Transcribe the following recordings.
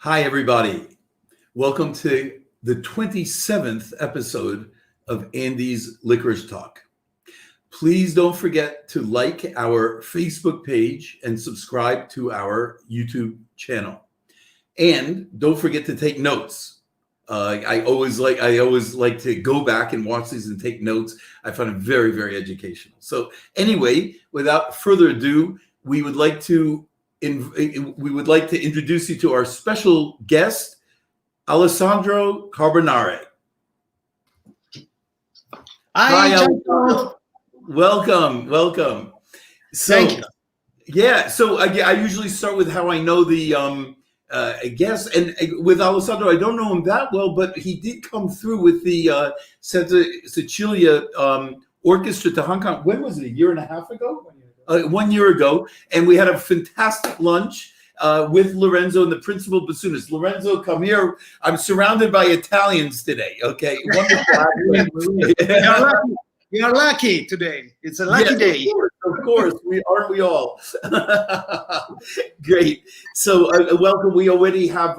Hi, everybody. Welcome to the 27th episode of Andy's Licorice Talk. Please don't forget to like our Facebook page and subscribe to our YouTube channel. And don't forget to take notes. I always like to go back and watch these and take notes. I find it very, very educational. So anyway, without further ado, we would like to introduce you to our special guest, Alessandro Carbonare. Hi, Alessandro. Welcome. So, thank you. Yeah, so I usually start with how I know the guest, and with Alessandro, I don't know him that well, but he did come through with the Santa Cecilia Orchestra to Hong Kong. When was it? A year and a half ago? 1 year ago, and we had a fantastic lunch with Lorenzo and the principal bassoonist. Lorenzo, come here. I'm surrounded by Italians today. Okay, wonderful. We are lucky today. It's a lucky day. Of course, we all. Great. So welcome. We already have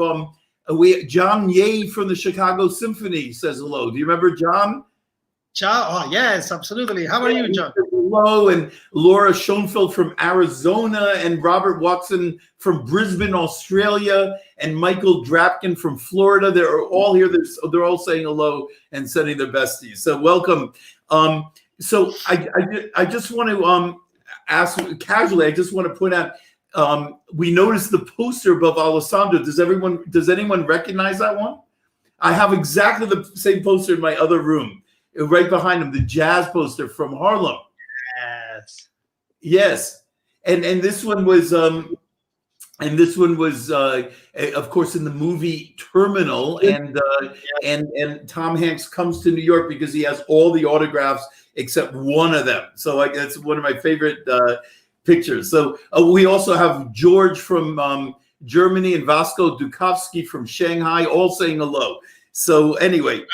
John Ye from the Chicago Symphony says hello. Do you remember John? Ciao. Oh, yes, absolutely. How are you, John? Hello, and Laura Schoenfeld from Arizona, and Robert Watson from Brisbane, Australia, and Michael Drapkin from Florida. They're all here. They're all saying hello and sending their best to you. So welcome. So I just want to ask casually. I just want to point out we noticed the poster above Alessandro. Does anyone recognize that one? I have exactly the same poster in my other room. Right behind him, the jazz poster from Harlem. Yes, and this one was of course in the movie Terminal, and Tom Hanks comes to New York because he has all the autographs except one of them. So that's one of my favorite pictures. So we also have George from Germany and Vasco Dukovsky from Shanghai, all saying hello. So anyway.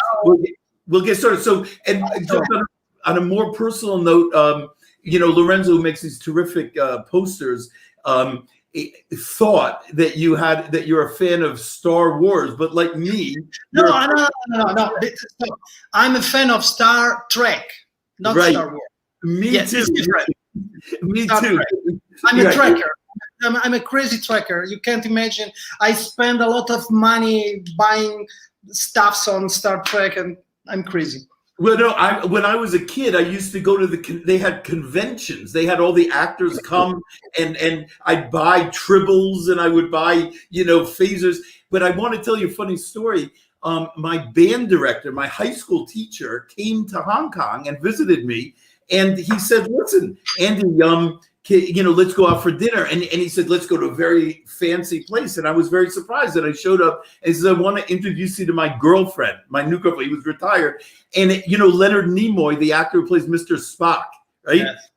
We'll get started. So, and just on a more personal note, Lorenzo makes these terrific posters. Thought that you're a fan of Star Wars, but like me, no. I'm a fan of Star Trek, not right. Star Wars. Me too. Me Star too. Trek. I'm a trekker. I'm a crazy trekker. You can't imagine. I spend a lot of money buying stuffs on Star Trek, and I'm crazy. Well, no, when I was a kid, I used to go to they had conventions. They had all the actors come, and I'd buy tribbles, and I would buy, phasers. But I want to tell you a funny story. My band director, my high school teacher, came to Hong Kong and visited me, and he said, "Listen, Andy, let's go out for dinner." And he said, "Let's go to a very fancy place." And I was very surprised that I showed up and he said, "I want to introduce you to my girlfriend, my new girlfriend." He was retired. And, Leonard Nimoy, the actor who plays Mr. Spock, right? Yes.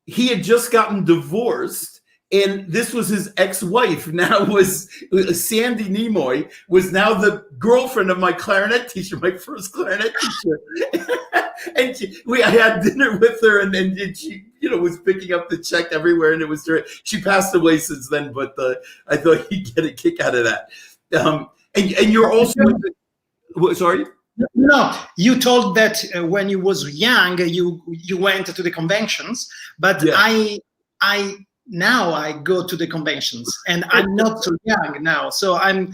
He had just gotten divorced. And this was his ex-wife. Now was Sandy Nimoy was now the girlfriend of my clarinet teacher, my first clarinet teacher. And I had dinner with her, and she, was picking up the check everywhere, and it was she passed away since then. But I thought you'd get a kick out of that. And you're also sorry. No, you told that when you was young, you went to the conventions, but yeah. Now I go to the conventions, and I'm not so young now, so I'm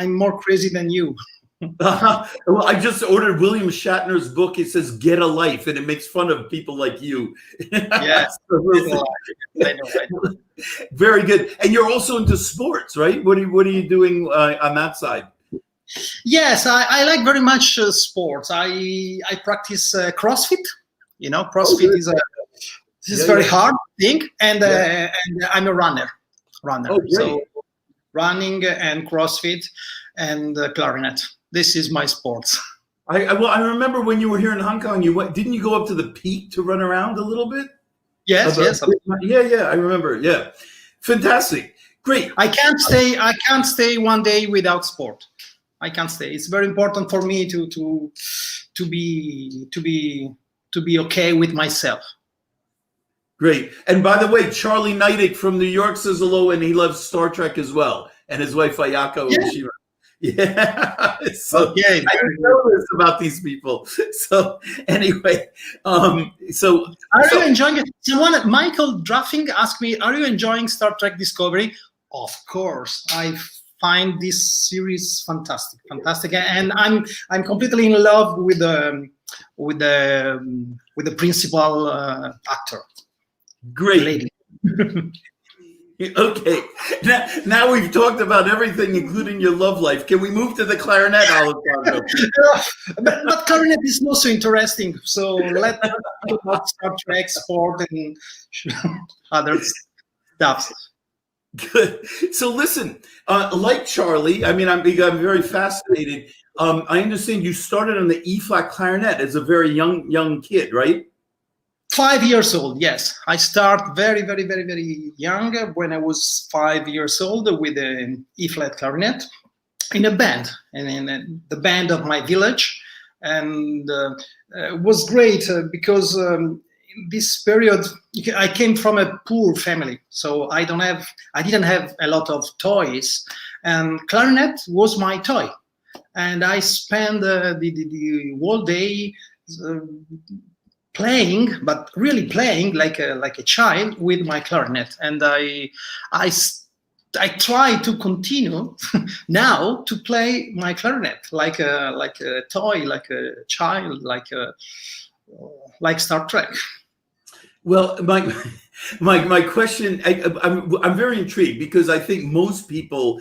more crazy than you. Well, I just ordered William Shatner's book. It says "Get a Life," and it makes fun of people like you. Yes, I know. Very good. And you're also into sports, right? What are you doing on that side? Yes, I like very much sports. I practice CrossFit. CrossFit is very hard thing, and I'm a runner. Oh, so running and CrossFit and Clarinet. This is my sports. I remember when you were here in Hong Kong. Didn't you go up to the peak to run around a little bit? Yes. Yeah. I remember. Yeah, fantastic, great. I can't stay 1 day without sport. I can't stay. It's very important for me to be okay with myself. Great. And by the way, Charlie Neidick from New York says hello, and he loves Star Trek as well. and his wife Ayako Oshima. Yeah. So Okay, I didn't know this about these people. So anyway, so are you enjoying it? Michael Druffing asked me, "Are you enjoying Star Trek Discovery?" Of course, I find this series fantastic, and I'm completely in love with the principal actor. Great. Lady. Okay, now we've talked about everything, including your love life. Can we move to the clarinet, Alessandro? but clarinet is not so interesting. So let's talk about Star Trek, sport, and other stuff. Good. So listen, like Charlie, I mean, I'm very fascinated. I understand you started on the E-flat clarinet as a very young kid, right? 5 years old, yes. I start very young, when I was 5 years old, with an E-flat clarinet in a band, and in the band of my village. And it was great because in this period, I came from a poor family, so I didn't have a lot of toys, and clarinet was my toy. And I spent the whole day playing, but really playing like a child with my clarinet. And I try to continue now to play my clarinet like a toy, like a child, like Star Trek. Well, my question, I'm very intrigued, because I think most people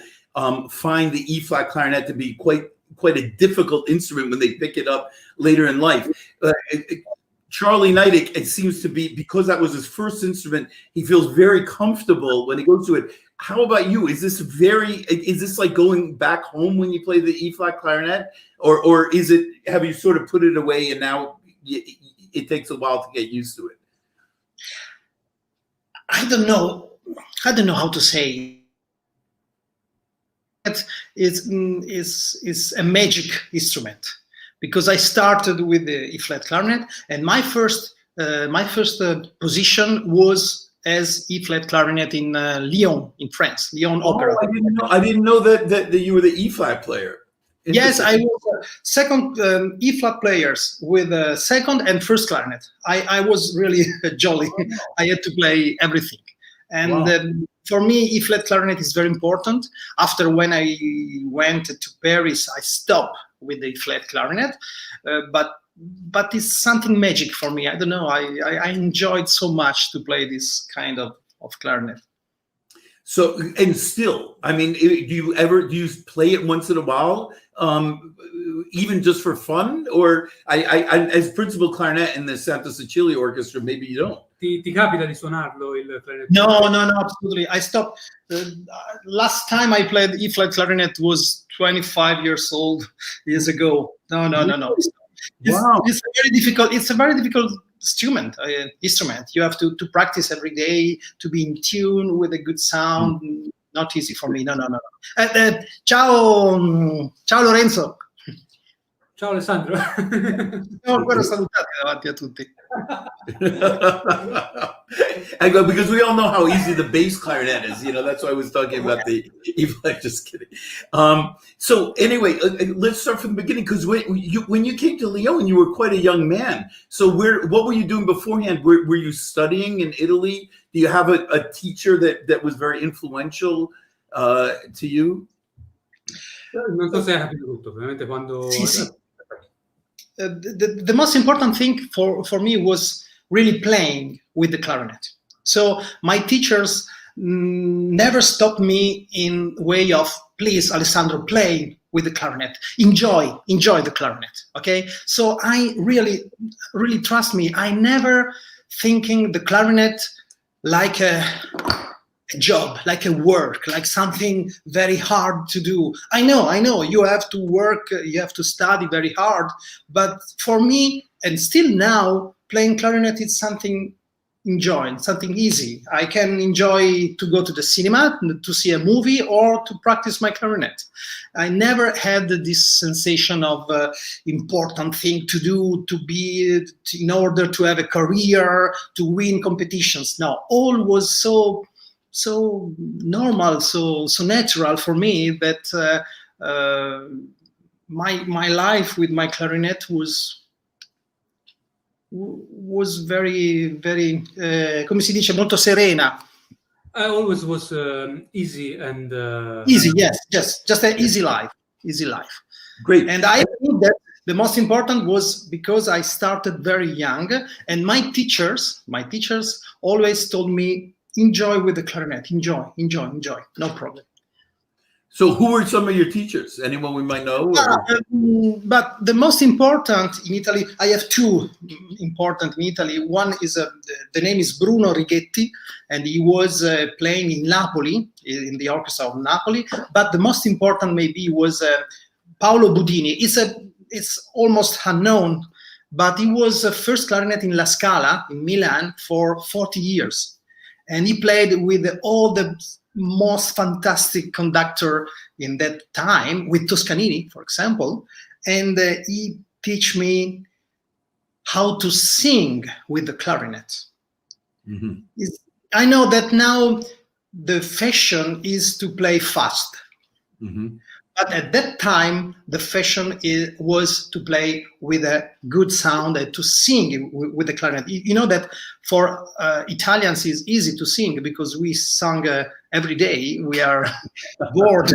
find the E-flat clarinet to be quite a difficult instrument when they pick it up later in life. Charlie Neidig, it seems to be, because that was his first instrument, he feels very comfortable when he goes to it. How about you? Is this like going back home when you play the E-flat clarinet, or have you sort of put it away and now it takes a while to get used to it? I don't know how to say. It's a magic instrument, because I started with the E-flat clarinet, and my first position was as E-flat clarinet in Lyon, in France, Lyon Opera. I didn't know that you were the E-flat player. Yes, I was second E-flat players with second and first clarinet. I was really jolly. I had to play everything. And for me, E-flat clarinet is very important. After, when I went to Paris, I stopped with the E-flat clarinet, but it's something magic for me. I don't know. I enjoyed so much to play this kind of clarinet. So, and still, I mean, do you play it once in a while, even just for fun? Or I as principal clarinet in the Santa Cecilia Orchestra, maybe you don't. Ti capita di suonarlo il clarinet? No, absolutely. I stopped. Last time I played E-flat clarinet was 25 years ago. No. Wow. It's very difficult. It's a very difficult instrument. You have to practice every day to be in tune with a good sound. Not easy for me. No. Ciao Lorenzo. Ciao Alessandro. Siamo ancora salutati davanti a tutti. I go, because we all know how easy the bass clarinet is. That's why I was talking about the E-flat. Just kidding. So anyway, let's start from the beginning, because when you came to Lyon, you were quite a young man. So what were you doing beforehand? Were you studying in Italy? Do you have a teacher that was very influential to you? Non so se hai capito tutto, ovviamente quando... Sì. The most important thing for me was really playing with the clarinet. So my teachers never stopped me in way of, please, Alessandro, play with the clarinet. Enjoy the clarinet. Okay. So I really trust me. I never thinking the clarinet like a job, like a work, like something very hard to do. I know you have to work, you have to study very hard, but for me, and still now, playing clarinet is something enjoying, something easy. I can enjoy to go to the cinema, to see a movie, or to practice my clarinet. I never had this sensation of important thing to do, in order to have a career, to win competitions. No, all was so so normal, so natural for me that my life with my clarinet was very, very, come si dice, molto serena. I always was easy and easy. Yes, just an easy life. Great. And I think that the most important was because I started very young, and my teachers always told me, enjoy with the clarinet, enjoy, no problem. So who were some of your teachers? Anyone we might know? But the most important in Italy, I have two important in Italy. One is, the name is Bruno Righetti, and he was playing in Napoli, in the orchestra of Napoli. But the most important maybe was Paolo Budini. It's almost unknown, but he was first clarinet in La Scala in Milan for 40 years. And he played with all the most fantastic conductor in that time, with Toscanini, for example. And he teach me how to sing with the clarinet. Mm-hmm. I know that now the fashion is to play fast. Mm-hmm. But at that time, the fashion was to play with a good sound and to sing with the clarinet. You know that for Italians it's easy to sing because we sing every day. We are bored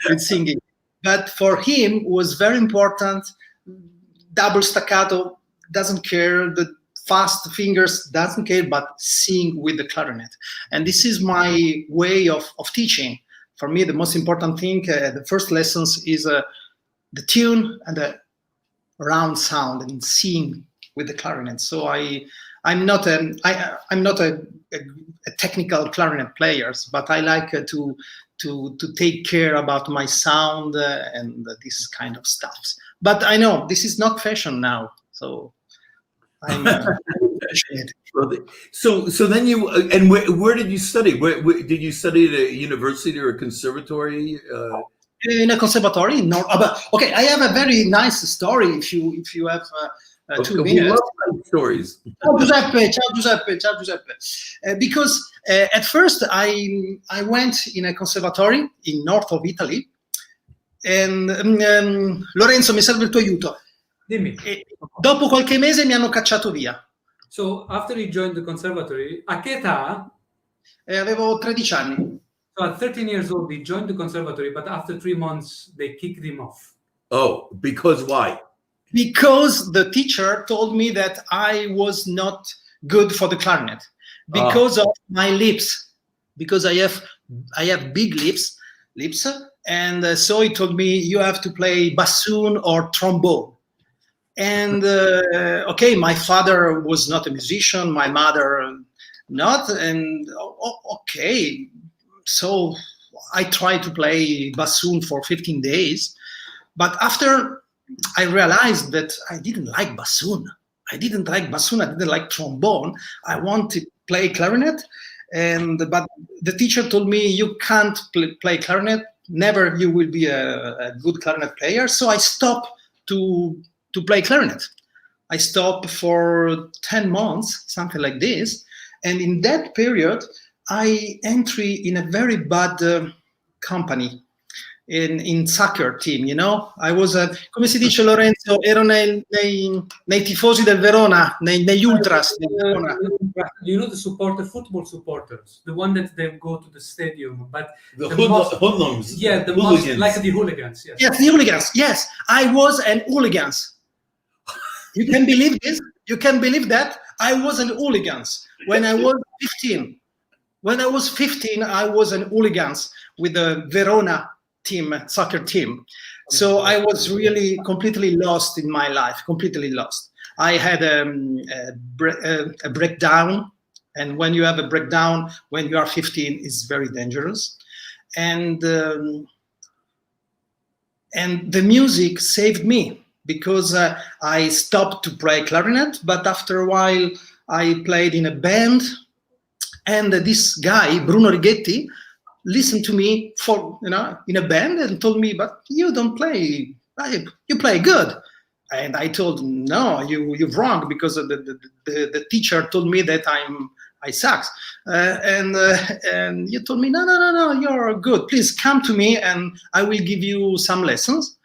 with singing. But for him, it was very important. Double staccato, doesn't care. The fast fingers, doesn't care, but sing with the clarinet. And this is my way of teaching. For me, the most important thing, the first lessons is the tune and the round sound and sing with the clarinet. So I'm not a technical clarinet player, but I like to take care about my sound and this kind of stuff. But I know this is not fashion now, so I'm appreciate it. So then you, and where did you study? Where did you study at a university or a conservatory? In a conservatory? No. Okay, I have a very nice story. If you have 2 minutes. We love nice stories. Ciao Giuseppe. Because at first I went in a conservatory in north of Italy, and Lorenzo, mi serve il tuo aiuto. Dimmi. Dopo qualche mese mi hanno cacciato via. So after he joined the conservatory, a che età? Avevo 13 anni. So at 13 years old, he joined the conservatory, but after 3 months, they kicked him off. Oh, because why? Because the teacher told me that I was not good for the clarinet because of my lips. Because I have big lips, and so he told me you have to play bassoon or trombone. And okay, my father was not a musician, my mother not, and okay, so I tried to play bassoon for 15 days, but after I realized that I didn't like bassoon. I didn't like trombone. I wanted to play clarinet, but the teacher told me you can't play clarinet. Never you will be a good clarinet player. So I stopped to play clarinet. I stopped for 10 months, something like this. And in that period, I entered in a very bad company in soccer team, you know. I was, come si dice Lorenzo, ero nei tifosi del Verona, negli ultras del Verona. You know the football supporters, the one that they go to the stadium, but the hoodlums. Yeah, the most, like the hooligans. Yes. Yes, the hooligans. Yes, I was an hooligans. You can believe this? You can believe that? I was an hooligans when I was 15. When I was 15, I was an hooligans with the Verona team, soccer team. So I was really completely lost in my life, completely lost. I had a breakdown, and when you have a breakdown when you are 15, it's very dangerous. And the music saved me because I stopped to play clarinet, but after a while I played in a band, and this guy, Bruno Righetti, listened to me in a band and told me, but you don't play, you play good. And I told him, no, you're wrong, because the teacher told me that I sucked. And you told me, no, you're good. Please come to me and I will give you some lessons.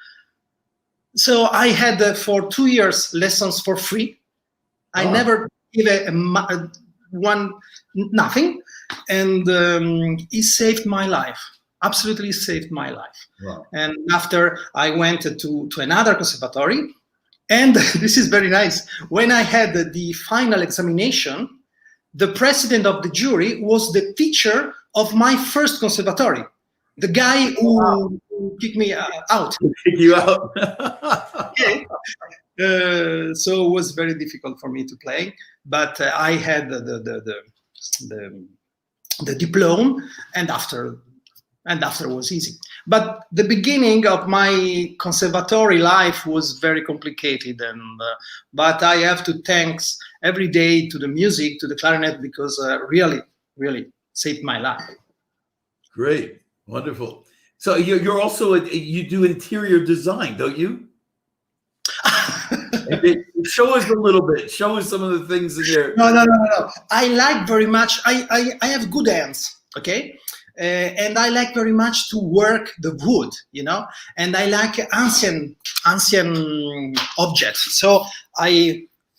So I had for 2 years lessons for free. I never gave nothing. And it saved my life. Absolutely saved my life. Wow. And after I went to another conservatory, and this is very nice. When I had the final examination, the president of the jury was the teacher of my first conservatory, the guy who kicked me out. Kick you out. Okay. So it was very difficult for me to play, but I had the diploma, and after it was easy. But the beginning of my conservatory life was very complicated, but I have to thanks every day to the music, to the clarinet, because really saved my life. Great, wonderful. So you're also you do interior design, don't you? Show us a little bit. Show us some of the things in there. No. I like very much. I have good hands. Okay. And I like very much to work the wood, and I like ancient objects. So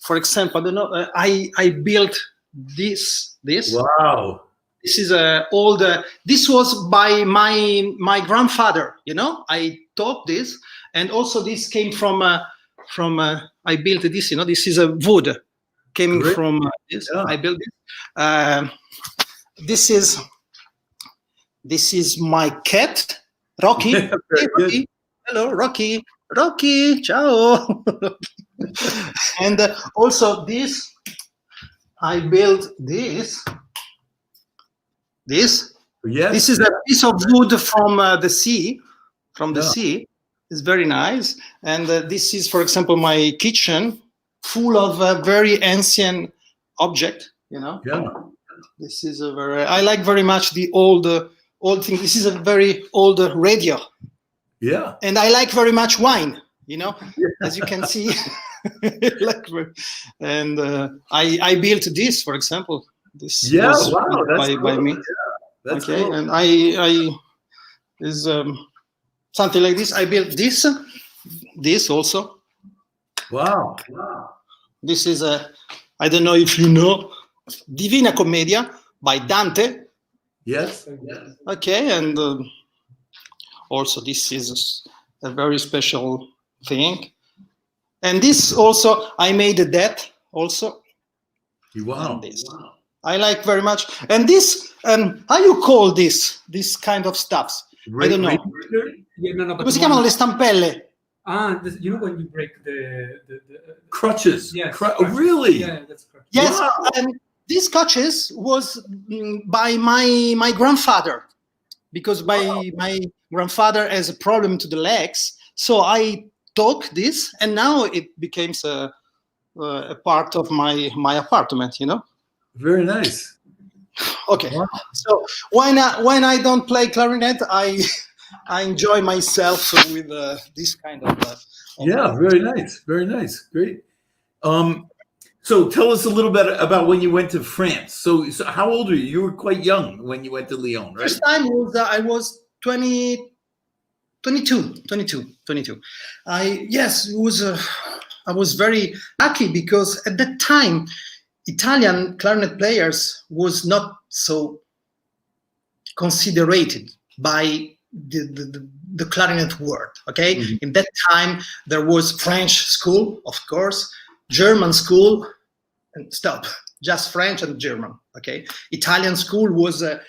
for example, I don't know, I built this. Wow. This is this was by my grandfather, I taught this, and also this came from I built this, this is a wood, came from this. Yeah. I built this. This is my cat, Rocky. Hey, Rocky. Hello, Rocky. Rocky, ciao. And also this, I built this. Yes. This is a piece of wood from the sea. From the sea. It's very nice. And this is, for example, my kitchen, full of very ancient object. Yeah. This is I like very much the old thing. This is a very old radio. Yeah. And I like very much wine, as you can see. And I built this, for example. This was by me. Yeah, that's okay. Cool. And I is something like this. I built this also. Wow. This is I don't know if you know, Divina Commedia by Dante. Yes. Okay, and also this is a very special thing. And this also, I made that also. Wow. This. I like very much. And this, how you call this kind of stuffs? I don't know. Yeah, no, Come si chiamano le stampelle? When you break the crutches. Yes. Really? Yeah, that's correct. Yes. Wow. And these crutches was by my grandfather, because my grandfather has a problem to the legs. So I took this, and now it becomes a part of my apartment. Very nice. Okay. Wow. So when I don't play clarinet, I enjoy myself with this kind of. Yeah, very nice. Very nice. Great. So tell us a little bit about when you went to France. So how old are you? You were quite young when you went to Lyon, right? First time was I was 22. I was very lucky, because at that time Italian clarinet players was not so considered by the clarinet world. Okay. Mm-hmm. In that time there was French school, of course, German school, and stop, just French and German. Okay. Italian school was a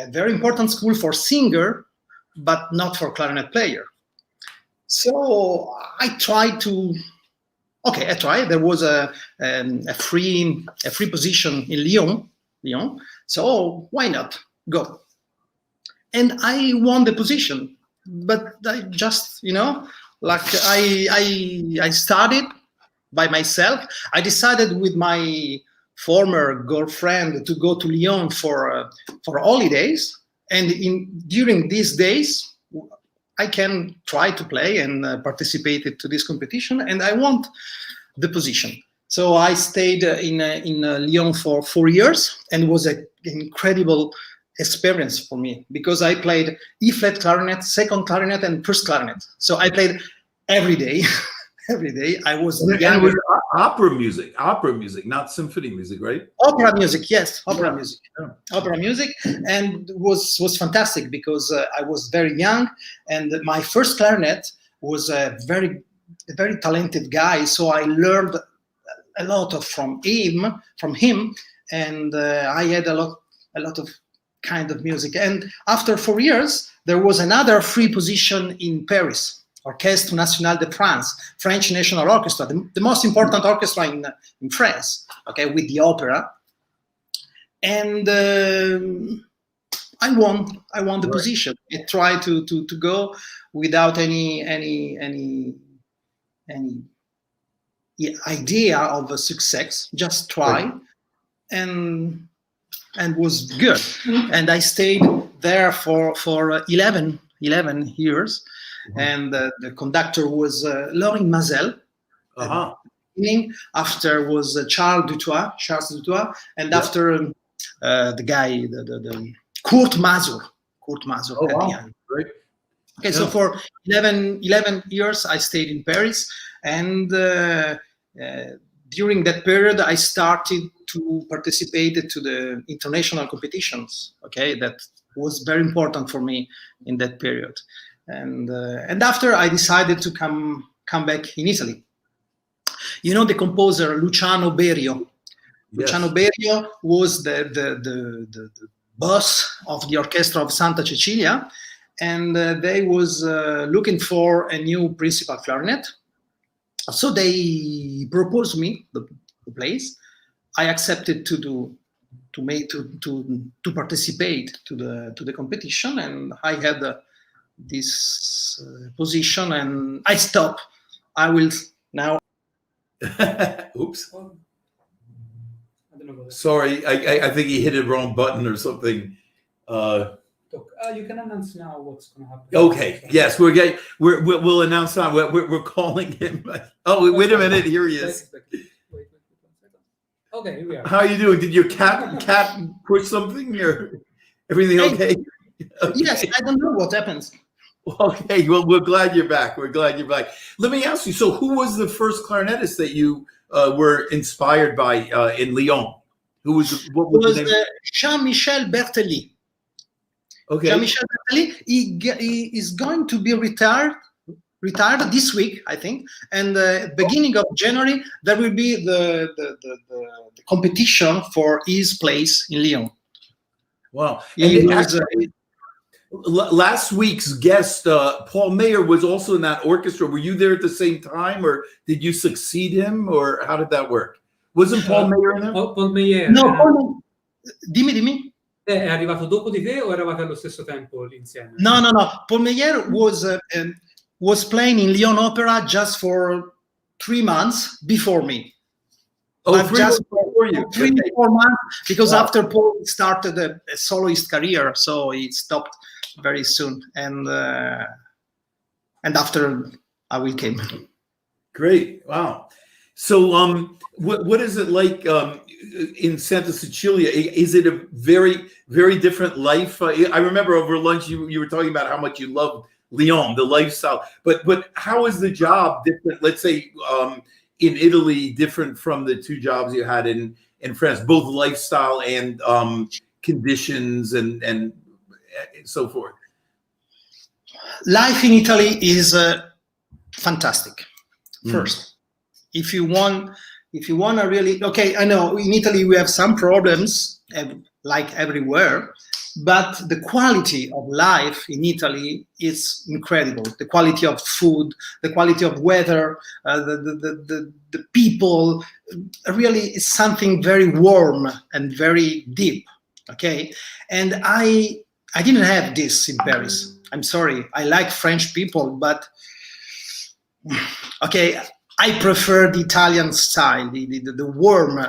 very important school for singer, but not for clarinet player. So I tried to. Okay, I tried. There was a free position in Lyon. So why not go? And I won the position, but I just I started by myself. I decided with my former girlfriend to go to Lyon for holidays, and during these days I can try to play and participate to this competition, and I want the position. So I stayed in Lyon for 4 years, and it was an incredible experience for me because I played E-flat clarinet, second clarinet, and first clarinet. So I played every day. Every day. I was and it was opera music, not symphony music, right? Opera music, yes, opera music, opera music, and was fantastic because I was very young, and my first clarinet was a very talented guy. So I learned a lot from him, and I had a lot of kind of music. And after 4 years, there was another free position in Paris. Orchestre Nationale de France, French National Orchestra, the most important orchestra in France, okay, with the opera. And I won the position. I tried to go without any idea of a success, just try, and was good. And I stayed there for 11 years. And the conductor was Laurent Mazel. After was Charles Dutoit, and after the guy, the Kurt Masur. Oh, wow. Great. Okay, so for 11 years I stayed in Paris, and during that period I started to participate to the international competitions. Okay, that was very important for me in that period. And after I decided to come back in Italy. You know the composer Luciano Berio. Yes. Luciano Berio was the boss of the orchestra of Santa Cecilia, and they was looking for a new principal clarinet. So they proposed me the place. I accepted to participate to the competition, and I had this position, and I stop. I will now. Oops. Sorry, I think he hit a wrong button or something. You can announce now what's going to happen. Okay. Yes, we'll announce now. We're calling him. Oh, wait a minute. Here he is. Wait 1 second. Okay, here we are. How are you doing? Did your cat push something, or everything okay? Okay. Yes, I don't know what happens. Okay, well, we're glad you're back. Let me ask you, so who was the first clarinetist that you were inspired by in Lyon? What was the name? Jean-Michel Bertelli. Okay. Jean-Michel Bertelli, he is going to be retired this week, I think. And beginning of January, there will be the competition for his place in Lyon. Wow. Last week's guest, Paul Mayer, was also in that orchestra. Were you there at the same time, or did you succeed him, or how did that work? Wasn't Paul Mayer in there? Paul Mayer. No, dimmi. È arrivato dopo di te o eravate allo stesso tempo insieme? No. Paul Mayer was playing in Lyon Opera just for 3 months before me. Oh, just before you. 3-4 months, because after Paul started a soloist career, so he stopped very soon, and after I will came. Great, wow. So, what is it like in Santa Cecilia? Is it a very, very different life? I remember over lunch you were talking about how much you love Lyon, the lifestyle. But how is the job different? Let's say in Italy, different from the 2 jobs you had in France, both lifestyle and conditions and so forth. Life in Italy is fantastic. First, if you want to really, okay, I know in Italy we have some problems, like everywhere, but the quality of life in Italy is incredible. The quality of food, the quality of weather, the people, really is something very warm and very deep. Okay, and I didn't have this in Paris. I'm sorry. I like French people, but okay, I prefer the Italian style, the warm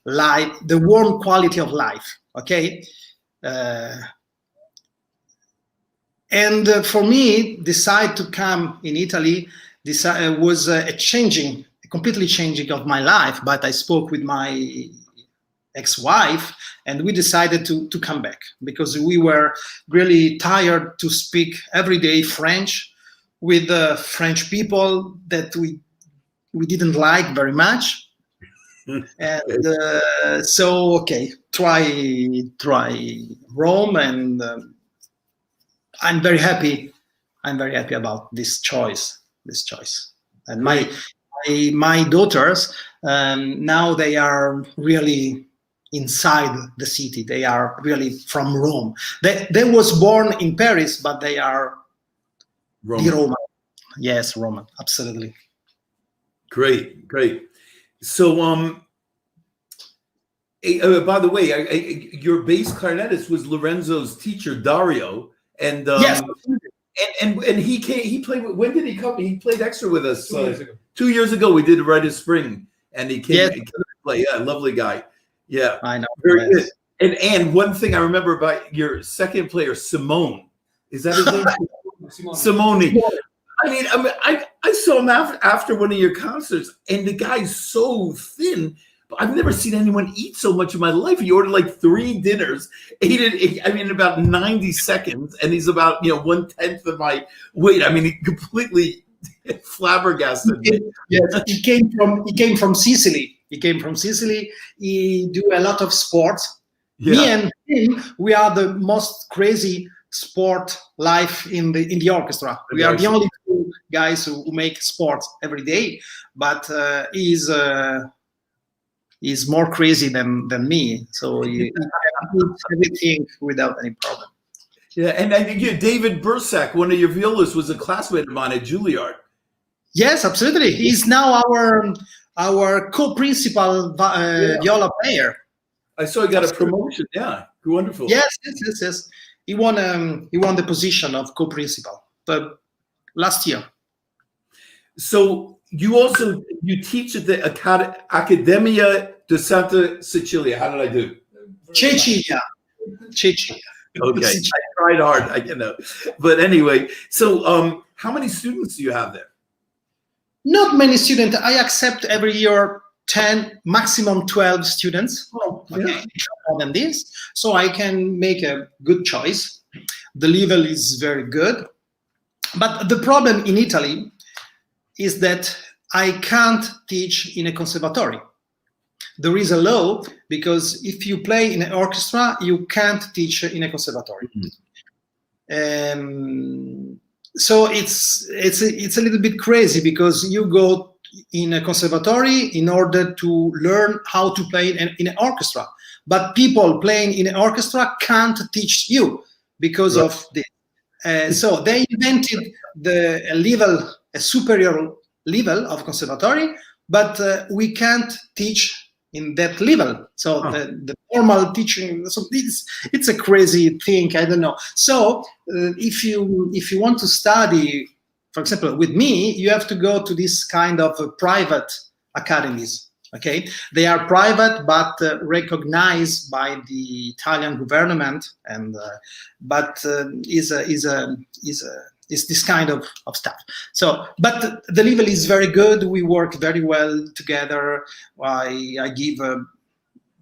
life, the warm quality of life. Okay. And for me, decide to come in Italy was a completely changing of my life. But I spoke with my ex-wife, and we decided to come back because we were really tired to speak every day French with French people that we didn't like very much. And so, okay, try Rome, and I'm very happy about this choice. And my daughters, now they are really inside the city. They are really from Rome. They was born in Paris, but they are Roman. Yes, Roman, absolutely. Great. So, by the way, your bass clarinetist was Lorenzo's teacher, Dario, and yes. And he played. When did he come? He played extra with us 2 years ago. 2 years ago. We did Rite of Spring, and he came. Yes. He came to play. Yeah, lovely guy. Yeah, I know. Very good. And one thing I remember about your second player, Simone. Is that his name? Simone. I saw him after one of your concerts, and the guy's so thin. But I've never seen anyone eat so much in my life. He ordered like 3 dinners, ate it. In about 90 seconds, and he's about 1/10 of my weight. He completely flabbergasted me. Yes, he came from Sicily. He do a lot of sports. Yeah. Me and him, we are the most crazy sport life in the orchestra. We are the only 2 guys who make sports every day. But he's more crazy than me. So he does everything without any problem. Yeah, and I think David Bursack, one of your violists, was a classmate of mine at Juilliard. Yes, absolutely. He's now our co-principal viola player. I saw he got a promotion. Yeah, wonderful. Yes. He won the position of co-principal, but last year. So you teach at the Accademia di Santa Cecilia. How did I do? Cecilia. Okay, I tried hard. But anyway, so how many students do you have there? Not many students. I accept every year 10, maximum 12 students. Oh, yeah. Okay, more than this, so I can make a good choice. The level is very good, but the problem in Italy is that I can't teach in a conservatory. There is a law, because if you play in an orchestra, you can't teach in a conservatory. So it's a little bit crazy, because you go in a conservatory in order to learn how to play in an orchestra, but people playing in an orchestra can't teach you because of this. So they invented a superior level of conservatory, but we can't teach in that level. So the normal teaching, so it's a crazy thing. I don't know. So if you want to study, for example, with me, you have to go to this kind of private academies. Okay, they are private but recognized by the Italian government, and but is this kind of stuff. So, but the level is very good. We work very well together. I give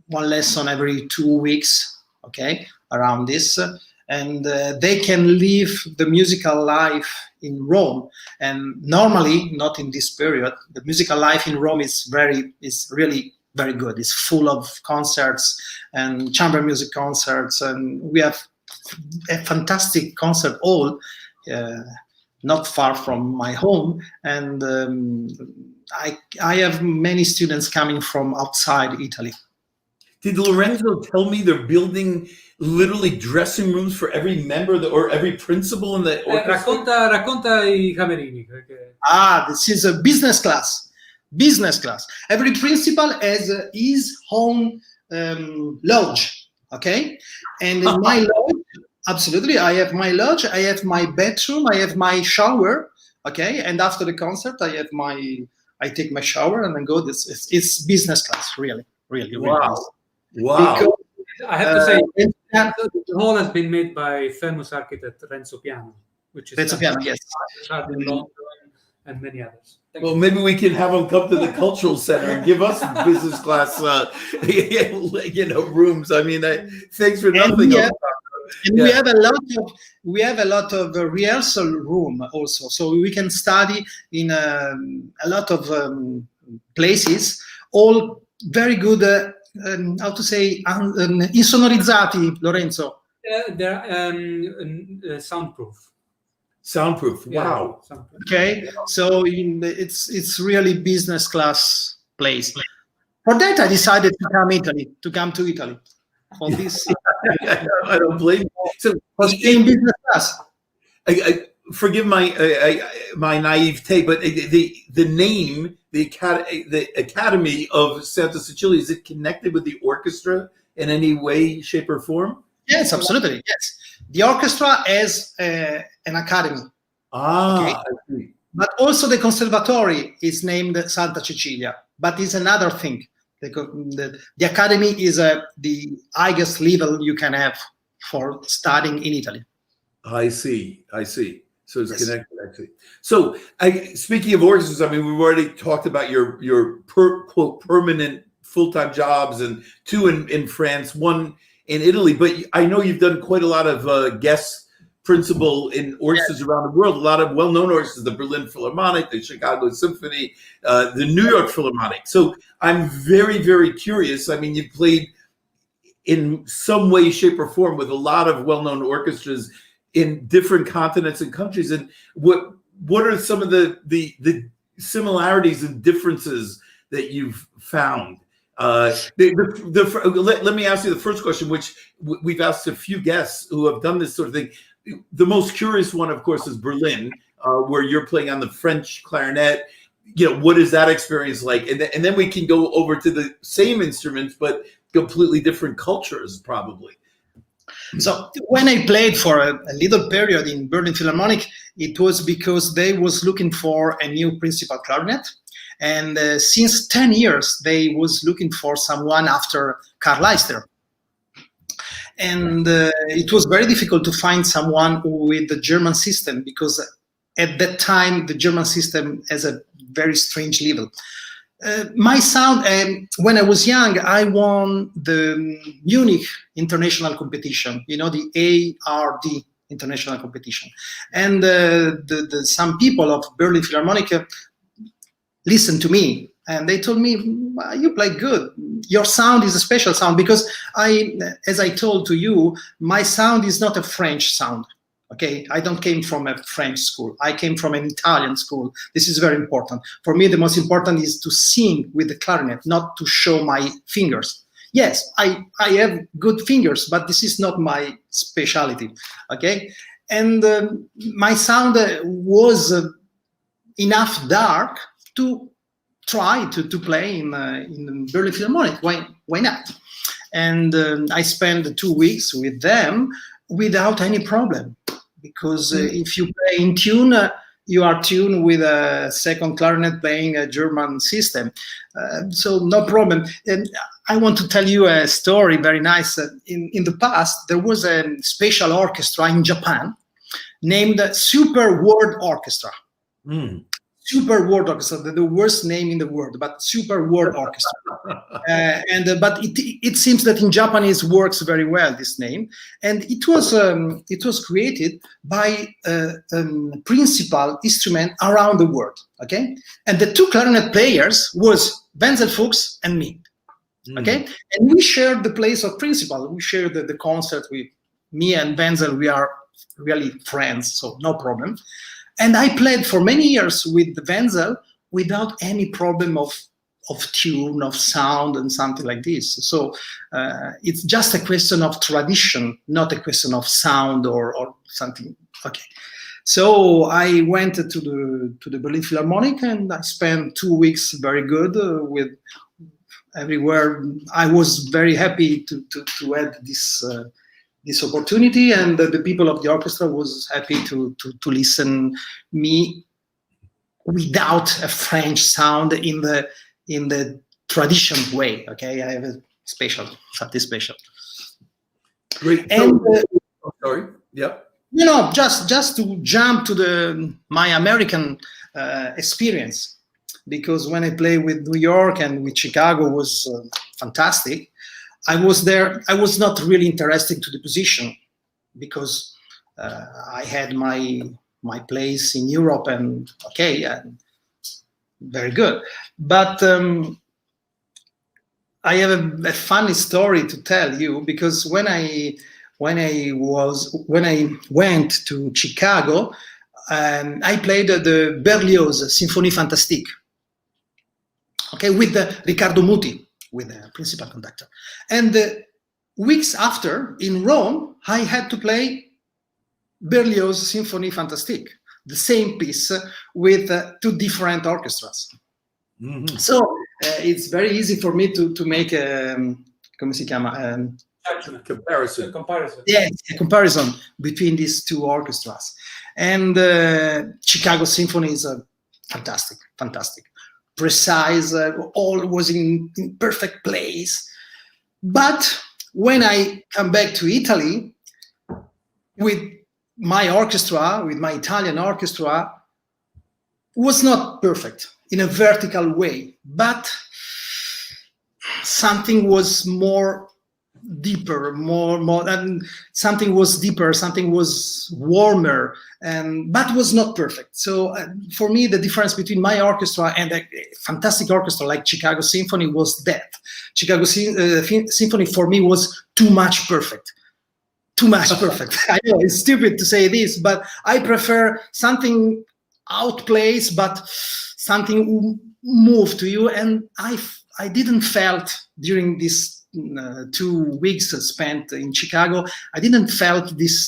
one lesson every 2 weeks. Okay, around this. And they can live the musical life in Rome. And normally, not in this period, the musical life in Rome is really very good. It's full of concerts and chamber music concerts, and we have a fantastic concert hall not far from my home. And I have many students coming from outside Italy. Did Lorenzo tell me they're building literally dressing rooms for every member or every principal in the orchestra? Racconta I camerini. Perché... This is a business class. Every principal has his own lodge, okay? And in my lodge, absolutely, I have my lodge, I have my bedroom, I have my shower, okay? And after the concert, I take my shower and then go. It's business class, really. Wow. Because I have to say, the hall has been made by famous architect Renzo Piano, which is Renzo Piano, yes. in London, and many others. Well, maybe we can have them come to the cultural center and give us business class, rooms. I mean, thanks for nothing. And we have a lot of rehearsal room also, so we can study in a lot of places, all very good. How to say insonorizzati, Lorenzo? They're soundproof. Soundproof. Wow. Yeah, soundproof. Okay, so it's really business class place. For that, I decided to come to Italy. For this, I don't blame you. So, in business class. Forgive my naivete, but the name, the Academy of Santa Cecilia, is it connected with the orchestra in any way, shape, or form? Yes, absolutely. Yes, the orchestra has an academy. Okay. I see. But also the conservatory is named Santa Cecilia, but it's another thing. The academy is the highest level you can have for studying in Italy. I see. So it's connected, actually. So, speaking of orchestras, I mean, we've already talked about your quote permanent full-time jobs, and 2 in France, 1 in Italy. But I know you've done quite a lot of guest principal in orchestras around the world. A lot of well-known orchestras: the Berlin Philharmonic, the Chicago Symphony, the New York Philharmonic. So I'm very, very curious. I mean, you've played in some way, shape, or form with a lot of well-known orchestras in different continents and countries. And what are some of the similarities and differences that you've found? Let me ask you the first question, which we've asked a few guests who have done this sort of thing. The most curious one, of course, is Berlin, where you're playing on the French clarinet. What is that experience like? And then we can go over to the same instruments, but completely different cultures, probably. So when I played for a little period in Berlin Philharmonic, it was because they was looking for a new principal clarinet. And since 10 years, they was looking for someone after Karl Leister. And it was very difficult to find someone with the German system, because at that time, the German system has a very strange level. My sound, when I was young, I won the Munich international competition, the ARD international competition. And some people of Berlin Philharmonic listened to me, and they told me, you play good. Your sound is a special sound, because as I told to you, my sound is not a French sound. Okay, I don't came from a French school. I came from an Italian school. This is very important. For me, the most important is to sing with the clarinet, not to show my fingers. Yes, I have good fingers, but this is not my specialty. Okay, and my sound was enough dark to try to play in Berlin Philharmonic. Why not? And I spent 2 weeks with them without any problem. Because if you play in tune, you are tuned with a second clarinet playing a German system. So no problem. And I want to tell you a story, very nice. In the past, there was a special orchestra in Japan named Super World Orchestra. Super World Orchestra, the worst name in the world, but Super World Orchestra. But it seems that in Japanese works very well, this name. And it was created by principal instrument around the world. Okay, and the 2 clarinet players was Wenzel Fuchs and me. Okay, and we shared the place of principal. We shared the concert with me and Wenzel. We are really friends, so no problem. And I played for many years with Wenzel without any problem of tune, of sound, and something like this. So it's just a question of tradition, not a question of sound or something. Okay. So I went to the Berlin Philharmonic, and I spent 2 weeks very good with everywhere. I was very happy to have this opportunity, and the people of the orchestra was happy to listen me without a French sound in the traditional way. Okay, I have something special. Great. And sorry. Yep. Just to jump to my American experience, because when I play with New York and with Chicago was fantastic. I was there. I was not really interested to the position because I had my place in Europe, and okay, very good. But I have a funny story to tell you, because when I went to Chicago, I played the Berlioz Symphonie Fantastique, okay, with Riccardo Muti, with the principal conductor. And weeks after, in Rome, I had to play Berlioz Symphonie Fantastique, the same piece with two different orchestras. Mm-hmm. So it's very easy for me to make a, come si chiama? Comparison. Yes, a comparison between these two orchestras. And Chicago Symphony is fantastic, fantastic. Precise, all was in perfect place. But when I come back to Italy with my orchestra, with my Italian orchestra, was not perfect in a vertical way, but something was more deeper, more, and something was deeper, something was warmer, but was not perfect. So for me, the difference between my orchestra and a fantastic orchestra like Chicago Symphony was that Chicago Symphony for me was too much perfect. Too much perfect. I know it's stupid to say this, but I prefer something outplays, but something moved to you. And I didn't felt during this 2 weeks spent in Chicago, I didn't felt this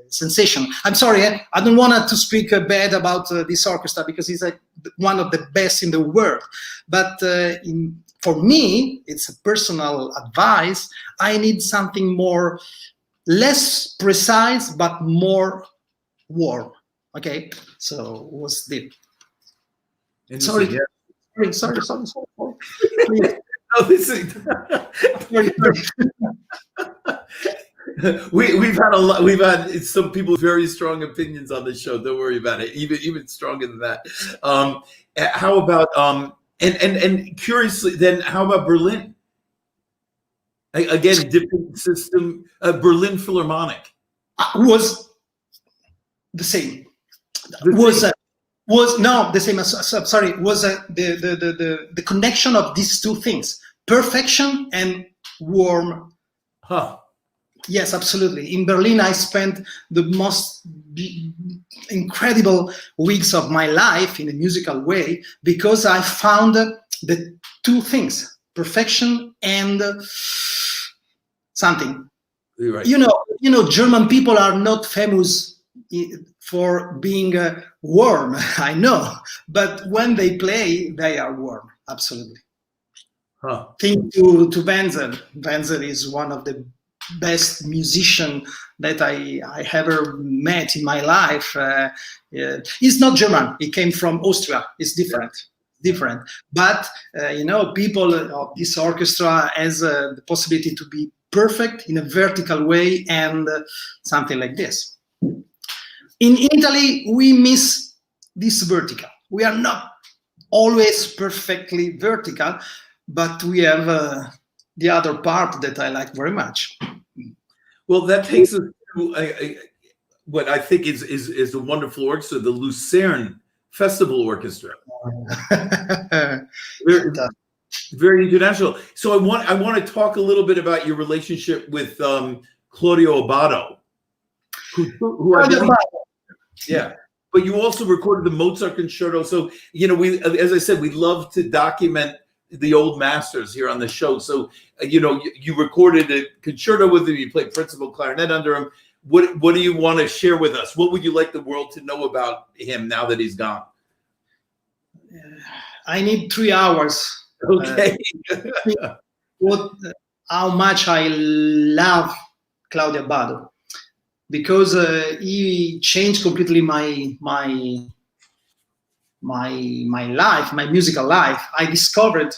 sensation. I'm sorry, I don't want to speak bad about this orchestra because it's one of the best in the world. But for me, it's a personal advice. I need something more, less precise, but more warm. Okay, so what's the? Sorry. Yeah. Sorry. No, this is... we've had a lot. We've had some people with very strong opinions on this show. Don't worry about it. Even stronger than that. How about and curiously, then how about Berlin? Again, different system. Berlin Philharmonic was the same. Was no the same. Sorry, was the connection of these two things: perfection and warm. Huh. Yes, absolutely. In Berlin, I spent the most incredible weeks of my life in a musical way because I found the two things: perfection and something. You're right. You know, German people are not famous for being warm. I know, but when they play, they are warm. Absolutely. Huh. Think to Wenzel. Wenzel is one of the best musician that I ever met in my life. He's not German. He came from Austria. It's different. But people of this orchestra has the possibility to be perfect in a vertical way and something like this. In Italy, we miss this vertical. We are not always perfectly vertical, but we have the other part that I like very much. Well, that takes us to what I think is a wonderful orchestra, the Lucerne Festival Orchestra. Very international. So I want to talk a little bit about your relationship with Claudio Obato, who I believe, yeah. But you also recorded the Mozart Concerto. So we, as I said, we love to document the old masters here on the show. So you recorded a concerto with him. You played principal clarinet under him. What do you want to share with us? What would you like the world to know about him now that he's gone? I need 3 hours. Okay. How much I love Claudio Obato, because he changed completely my life, my musical life. I discovered,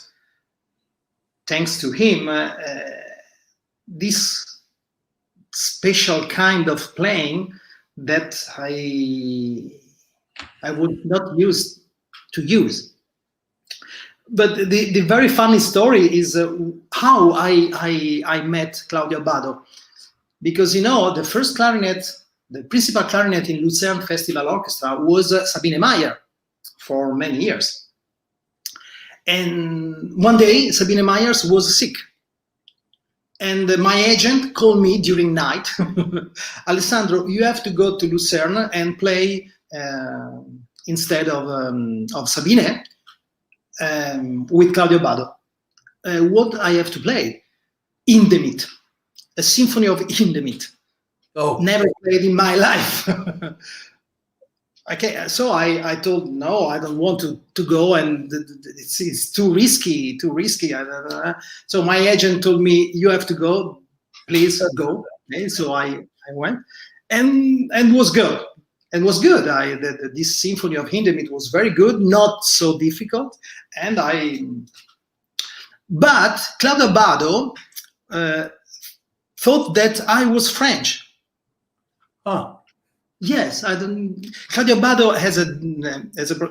thanks to him, this special kind of playing that I would not use to use. But the very funny story is how I met Claudio Obato, because the first clarinet, the principal clarinet in Lucerne Festival Orchestra was Sabine Meyer for many years. And one day Sabine Meyer was sick. And my agent called me during night, Alessandro, you have to go to Lucerne and play instead of Sabine with Claudio Obato. What I have to play? Hindemith, a symphony of Hindemith. Oh, never played in my life. Okay, so I told no, I don't want to go, and it's too risky. So my agent told me, you have to go, please go. Okay, so I went, and was good. It was good. This symphony of Hindemith was very good, not so difficult, but Claudio Obato thought that I was French. Huh. Yes, Claudio Obato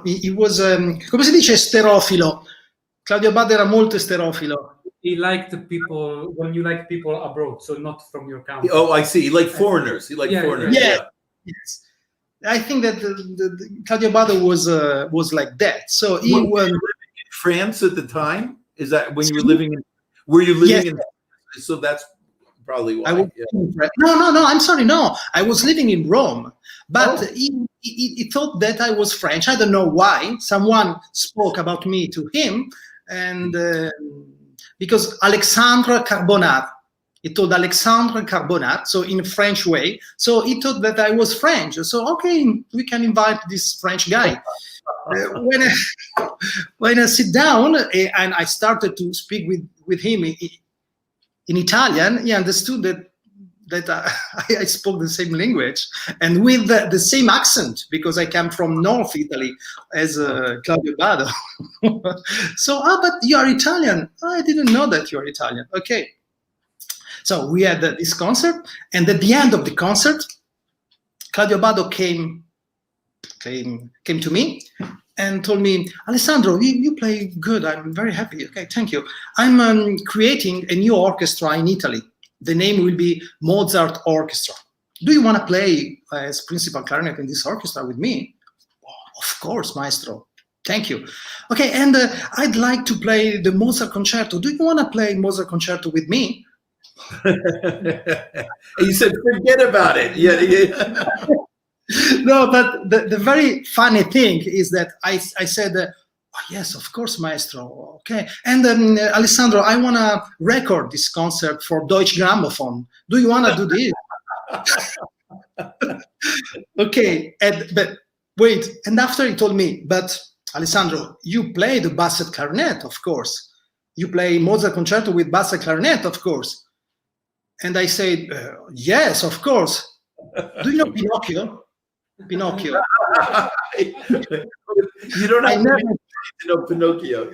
he was, come si dice, esterofilo. Claudio Obato era molto esterofilo. He liked people, when you like people abroad, so not from your country. Oh, I see. He liked foreigners. Foreigners. Yeah. Yes. I think that the Claudio Obato was like that. So he was living in France at the time. Is that when you were living in? Were you living in? So that's probably why. No. I'm sorry. No, I was living in Rome, but he thought that I was French. I don't know why. Someone spoke about me to him, and because Alessandro Carbonare. He told Alessandro Carbonare, so in a French way. So he thought that I was French. So, okay, we can invite this French guy. When I sit down and I started to speak with him in Italian, he understood that I spoke the same language and with the same accent, because I come from North Italy as Claudio Obato. So, but you are Italian. I didn't know that you are Italian. Okay. So we had this concert, and at the end of the concert, Claudio Obato came to me and told me, Alessandro, you play good. I'm very happy. Okay, thank you. I'm creating a new orchestra in Italy. The name will be Mozart Orchestra. Do you want to play as principal clarinet in this orchestra with me? Oh, of course, maestro. Thank you. Okay, and I'd like to play the Mozart Concerto. Do you want to play Mozart Concerto with me? He said, forget about it. Yeah. No, but the very funny thing is that I said, oh, yes, of course, maestro. Okay. And Alessandro, I want to record this concert for Deutsche Grammophon. Do you want to do this? Okay. But wait. And after he told me, but Alessandro, you play the bassett clarinet, of course. You play Mozart Concerto with bassett clarinet, of course. And I said, yes, of course. Do you know Pinocchio? Pinocchio. You don't have to know Pinocchio.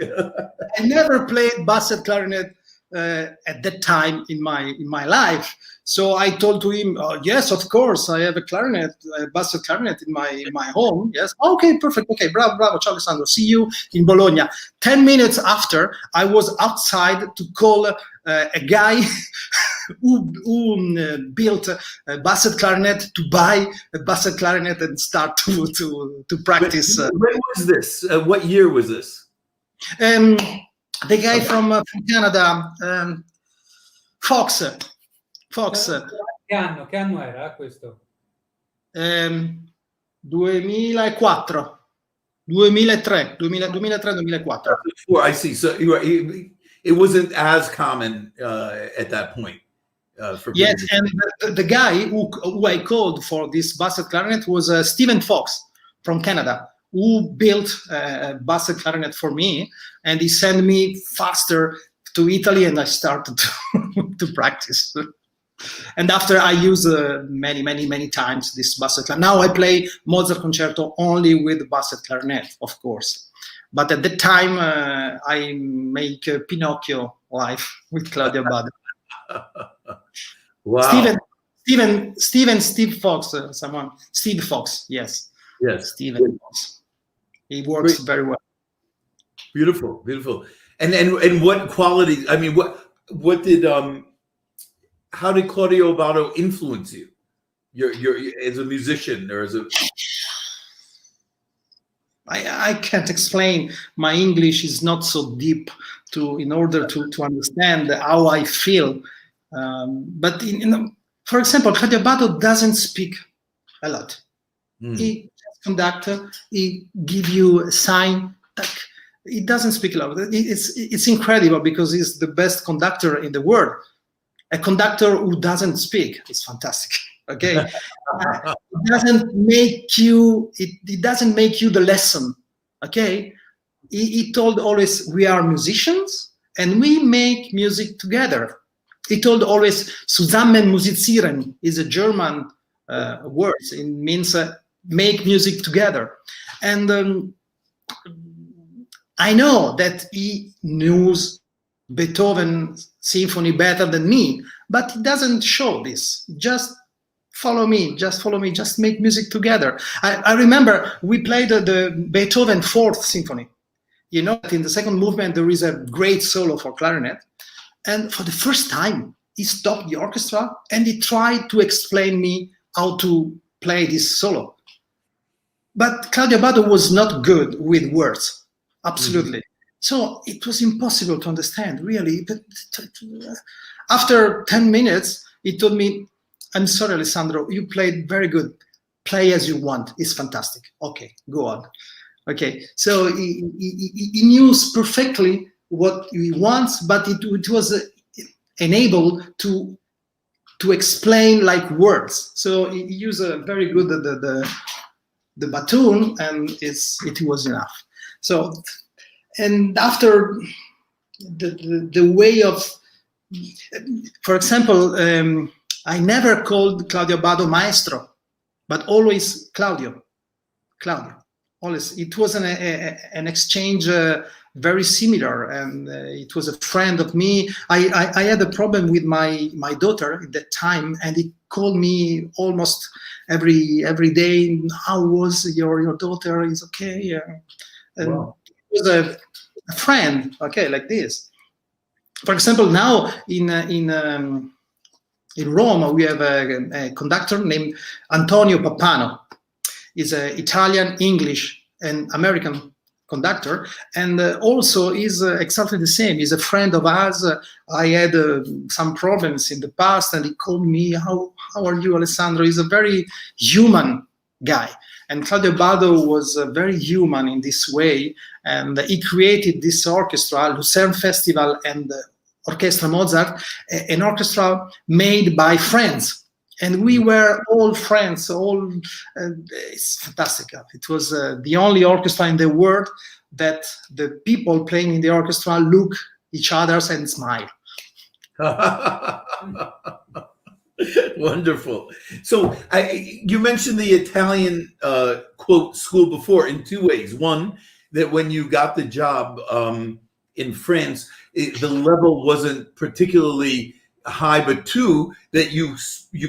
I never played bassett clarinet at that time in my life. So I told to him, yes, of course, I have a clarinet, a bassett clarinet in my home. Yes. Okay, perfect. Okay, bravo, ciao Alessandro. See you in Bologna. 10 minutes after, I was outside to call a guy who built a bassett clarinet to buy a bassett clarinet and start to practice. When was this? What year was this? The guy from Canada, Fox. Che anno era questo? 2004. 2003, 2004. I see. So it wasn't as common at that point. Yes, and the guy who I called for this bassett clarinet was Stephen Fox from Canada, who built a bassett clarinet for me, and he sent me faster to Italy, and I started to practice. And after I use many times this bassett clarinet. Now I play Mozart Concerto only with bassett clarinet, of course. But at the time, I make Pinocchio live with Claudio Obato. Wow. Steve Fox, Steve Fox, yes. Yes. Steven. He works very well. Beautiful, beautiful. And what qualities? I mean, what did how did Claudio Obato influence you? Your as a musician or as a I can't explain. My English is not so deep in order to understand how I feel. But for example, Claudio Obato doesn't speak a lot. He conductor. He give you a sign. He doesn't speak a lot. It's incredible because he's the best conductor in the world. A conductor who doesn't speak is fantastic. Okay, it doesn't make you. It doesn't make you the lesson. Okay, he told always we are musicians and we make music together. He told always zusammen musizieren is a German word. It means make music together. And I know that he knows Beethoven's symphony better than me, but he doesn't show this. Just follow me, just make music together. I remember we played the Beethoven Fourth Symphony. You know, in the second movement, there is a great solo for clarinet. And for the first time, he stopped the orchestra and he tried to explain me how to play this solo. But Claudio Obato was not good with words, absolutely. So it was impossible to understand, really. But after 10 minutes, he told me, I'm sorry, Alessandro, you played very good. Play as you want. It's fantastic. Okay, go on. Okay, so he knew perfectly what he wants, but it was enabled to explain like words. So he used a very good the baton, and it was enough. So, and after the way of, for example, I never called Claudio Obato maestro, but always Claudio. Always. It was an exchange very similar, and it was a friend of me. I had a problem with my daughter at that time, and he called me almost every day. How was your daughter? Is okay? And wow. It was a friend. Okay, like this. For example, now in Rome, we have a conductor named Antonio Pappano. He's an Italian, English, and American conductor, and also is exactly the same. He's a friend of ours. I had some problems in the past, and he called me, how are you, Alessandro? He's a very human guy. And Claudio Obato was very human in this way, and he created this orchestra, Lucerne Festival and Orchestra Mozart, an orchestra made by friends. And we were all friends, it's fantastic. It was the only orchestra in the world that the people playing in the orchestra look each other and smile. Wonderful. So you mentioned the Italian quote school before in two ways. One, that when you got the job in France, the level wasn't particularly high, but two, that you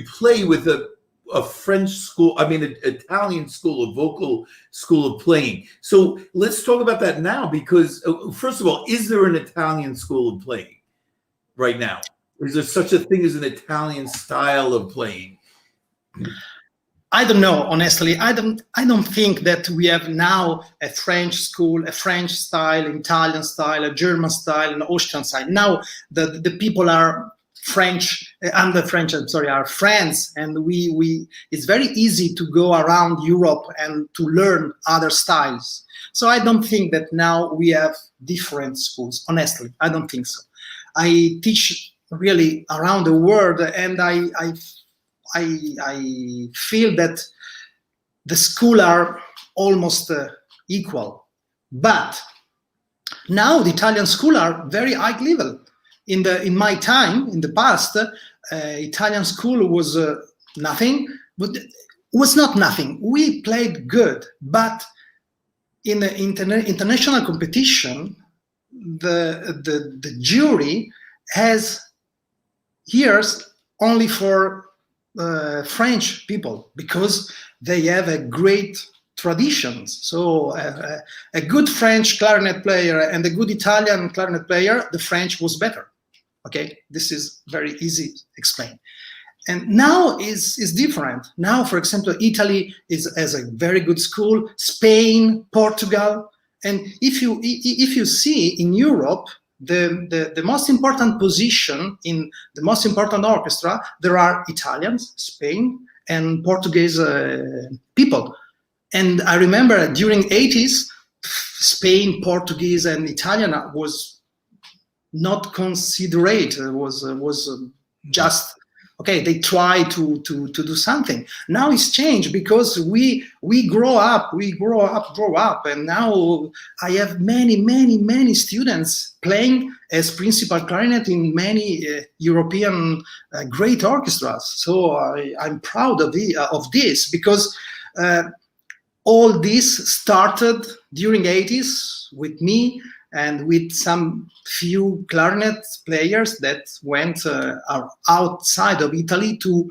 play with a French school, I mean, an Italian school, a vocal school of playing. So let's talk about that now, because first of all, is there an Italian school of playing right now? Is there such a thing as an Italian style of playing? I don't know, honestly. I don't think that we have now a French school, a French style, Italian style, a German style, an Austrian style. Now the people are are friends, and we it's very easy to go around Europe and to learn other styles. So I don't think that now we have different schools. Honestly, I don't think so. I teach really around the world, and I feel that the schools are almost equal. But now the Italian schools are very high level. In my time, in the past, Italian school was nothing, but was not nothing. We played good, but in the international competition, the jury has ears only for French people, because they have a great traditions. So a good French clarinet player and a good Italian clarinet player, the French was better. Okay, this is very easy to explain. And now is different. Now, for example, Italy has a very good school, Spain, Portugal. And if you see in Europe, the most important position in the most important orchestra, there are Italians, Spain, and Portuguese people. And I remember during 80s, Spain, Portuguese, and Italian was not considered. Was just okay. They try to do something. Now it's changed because we grow up, and now I have many students playing as principal clarinet in many European great orchestras. So I'm proud of this because all this started during 80s with me and with some few clarinet players that went outside of Italy to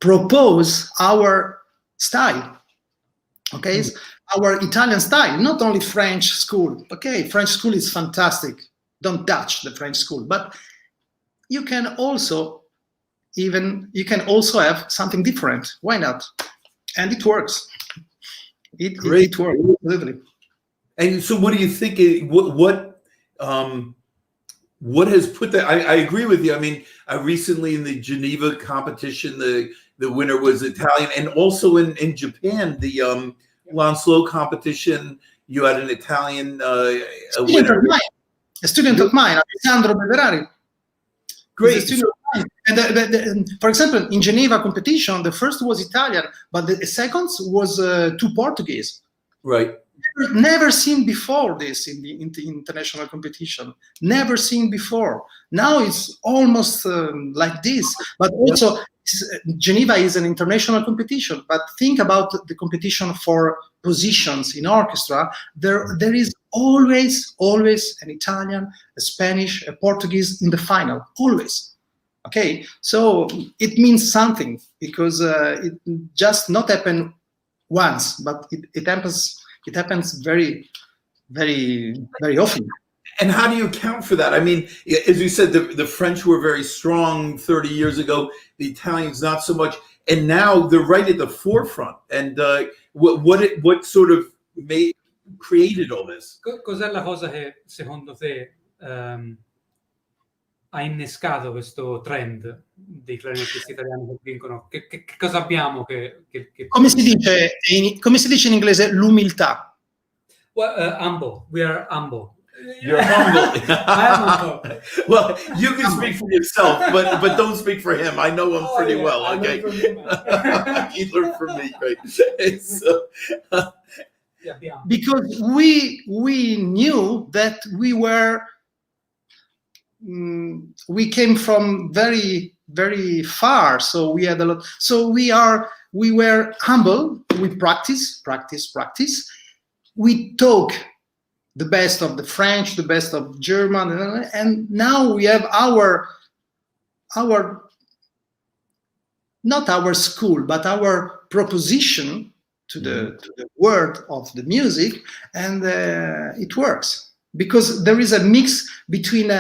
propose our style. Okay, our Italian style, not only French school. Okay, French school is fantastic. Don't touch the French school, but you can also have something different. Why not? And it works. It works literally. And so, what do you think? What has put that? I agree with you. I mean, recently in the Geneva competition, the winner was Italian, and also in Japan, the Lanslow competition, you had an Italian winner. A student of mine, Alessandro Carbonare. Great. And for example, in Geneva competition, the first was Italian, but the second was two Portuguese. Right. Never seen before this in the international competition. Never seen before. Now it's almost like this. But also, Geneva is an international competition. But think about the competition for positions in orchestra. There is always an Italian, a Spanish, a Portuguese in the final. Always. Okay, so it means something because it just not happen once, but it happens. It happens very, very, very often. And how do you account for that? I mean, as you said, the French were very strong 30 years ago. The Italians not so much, and now they're right at the forefront. And what sort of created all this? Cos'è la cosa che secondo te ha innescato questo trend dei clarinettisti italiani che vincono? Che cosa abbiamo che... Come si dice in inglese l'umiltà? Well, humble. We are humble. You're humble. I'm humble. Well, you can speak for yourself, but don't speak for him. I know him pretty well. Okay, he learned from me. Right. Because we knew that we came from very, very far, so we had a lot. So we were humble. We practice. We talk the best of the French, the best of German, and now we have our not our school, but our proposition to the world of the music, and it works because there is a mix between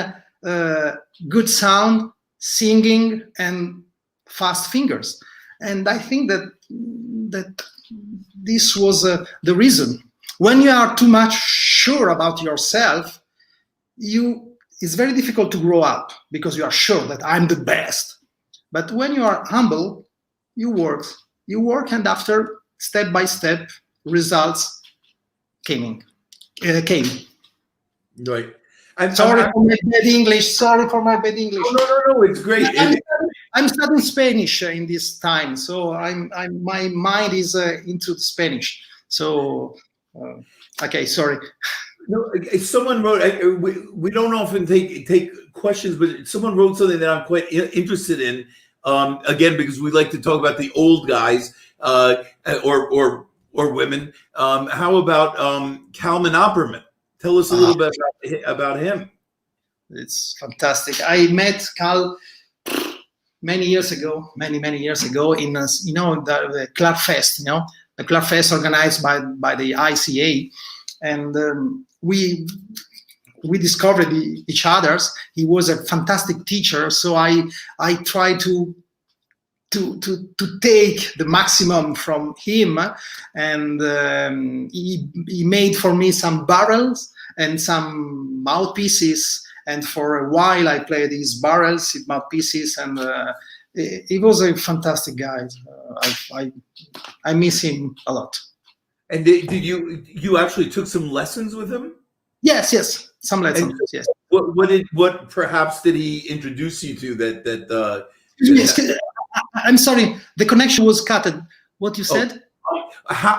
good sound, singing, and fast fingers. And I think that this was the reason. When you are too much sure about yourself, it's very difficult to grow up because you are sure that I'm the best. But when you are humble, you work, and after step by step, results came. Right. Sorry for my bad English. No, it's great. I'm studying Spanish in this time, so my mind is into Spanish. So, okay, sorry. No, someone wrote. We don't often take questions, but someone wrote something that I'm quite interested in. Again, because we like to talk about the old guys or women. How about Kalman Opperman? Tell us a little bit about him. It's fantastic. I met Cal many years ago, many years ago, in the Clarfest, the Clarfest organized by the ICA, and we discovered each other's. He was a fantastic teacher, so I tried to take the maximum from him, and he made for me some barrels and some mouthpieces, and for a while I played these barrels, mouthpieces, and he was a fantastic guy. I miss him a lot. And did you actually took some lessons with him? Yes, some lessons. And yes. What perhaps did he introduce you to that? Yes, I'm sorry, the connection was cut. What you said?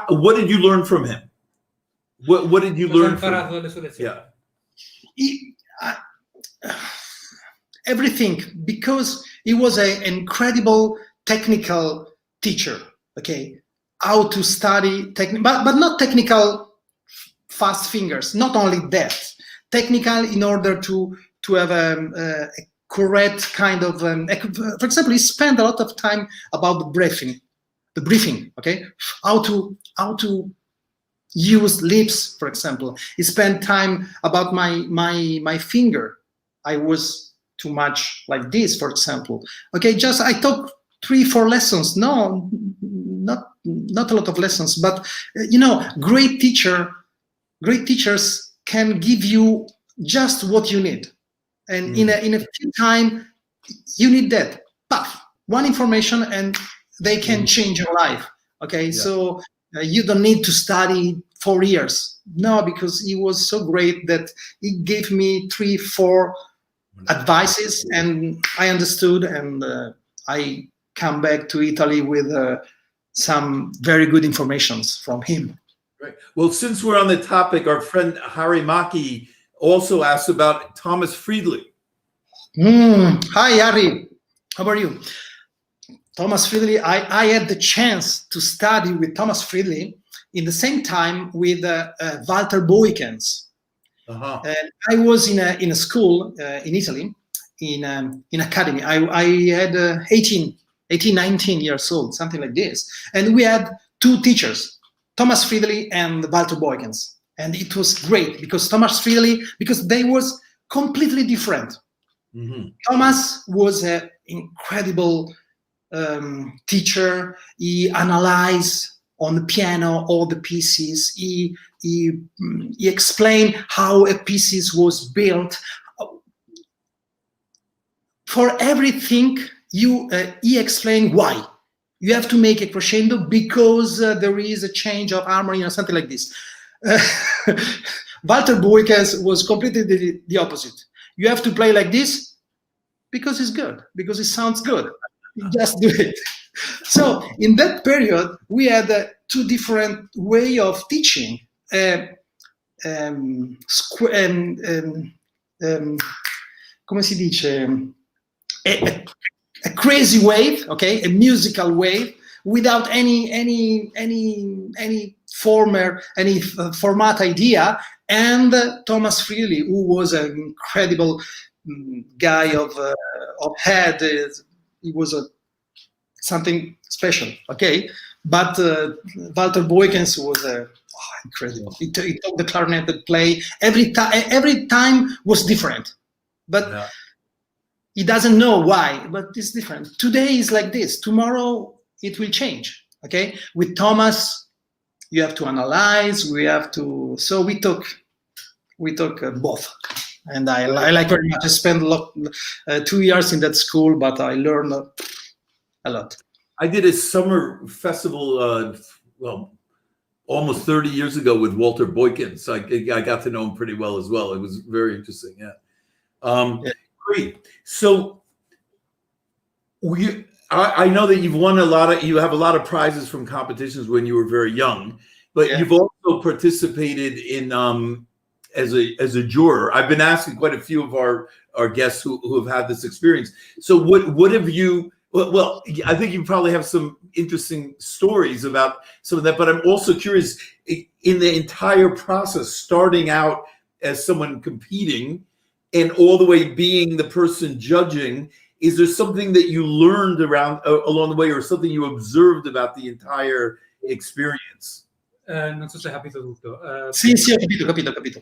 What did you learn from him? What did you learn from him? Yeah. Everything, because he was an incredible technical teacher. Okay, how to study but not technical fast fingers. Not only that, technical in order to have a correct kind of. For example, he spent a lot of time about the breathing. Okay, how to use lips, for example. He spent time about my finger. I was too much like this, for example. Okay, just I took 3-4 lessons. No, not a lot of lessons, but great teachers can give you just what you need, and in a few time you need that. Puff, one information, and they can change your life. Okay, so you don't need to study 4 years. No, because he was so great that he gave me 3-4 advices, and I understood, and I come back to Italy with some very good informations from him. Right. Well, since we're on the topic, our friend Harry Maki also asked about Thomas Friedli. Hi, Harry. How are you? Thomas Friedli, I had the chance to study with Thomas Friedli in the same time with Walter Boykens. And I was in a school in Italy, in academy. I had 18, 19 years old, something like this. And we had 2 teachers, Thomas Friedli and Walter Boykens. And it was great because Thomas Friedli, because they was completely different. Thomas was an incredible teacher. He analyzed on the piano all the pieces. He explained how a piece was built. For everything, he explained why. You have to make a crescendo because there is a change of harmony or something like this. Walter Boykens was completely the opposite. You have to play like this because it's good, because it sounds good. Just do it. So in that period, we had 2 different way of teaching. Come si dice? A crazy wave, okay, a musical wave, without any format idea. And Thomas Friedli, who was an incredible guy of head, he was something special, okay. But Walter Boykens was incredible. He took the clarinet and play every time was different, but he doesn't know why. But it's different. Today is like this. Tomorrow it will change. Okay. With Thomas, you have to analyze. We have to. So we took both, and I like very much. I spent 2 years in that school, but I learned a lot. I did a summer festival, almost 30 years ago with Walter Boykins. So I got to know him pretty well as well. It was very interesting. Yeah. Great. So I know that you've won you have a lot of prizes from competitions when you were very young, but you've also participated in as a juror. I've been asking quite a few of our guests who have had this experience. So what have you? Well, I think you probably have some interesting stories about some of that, but I'm also curious, in the entire process, starting out as someone competing and all the way being the person judging, is there something that you learned around along the way, or something you observed about the entire experience? Non so se hai capito tutto. Sì, ho capito.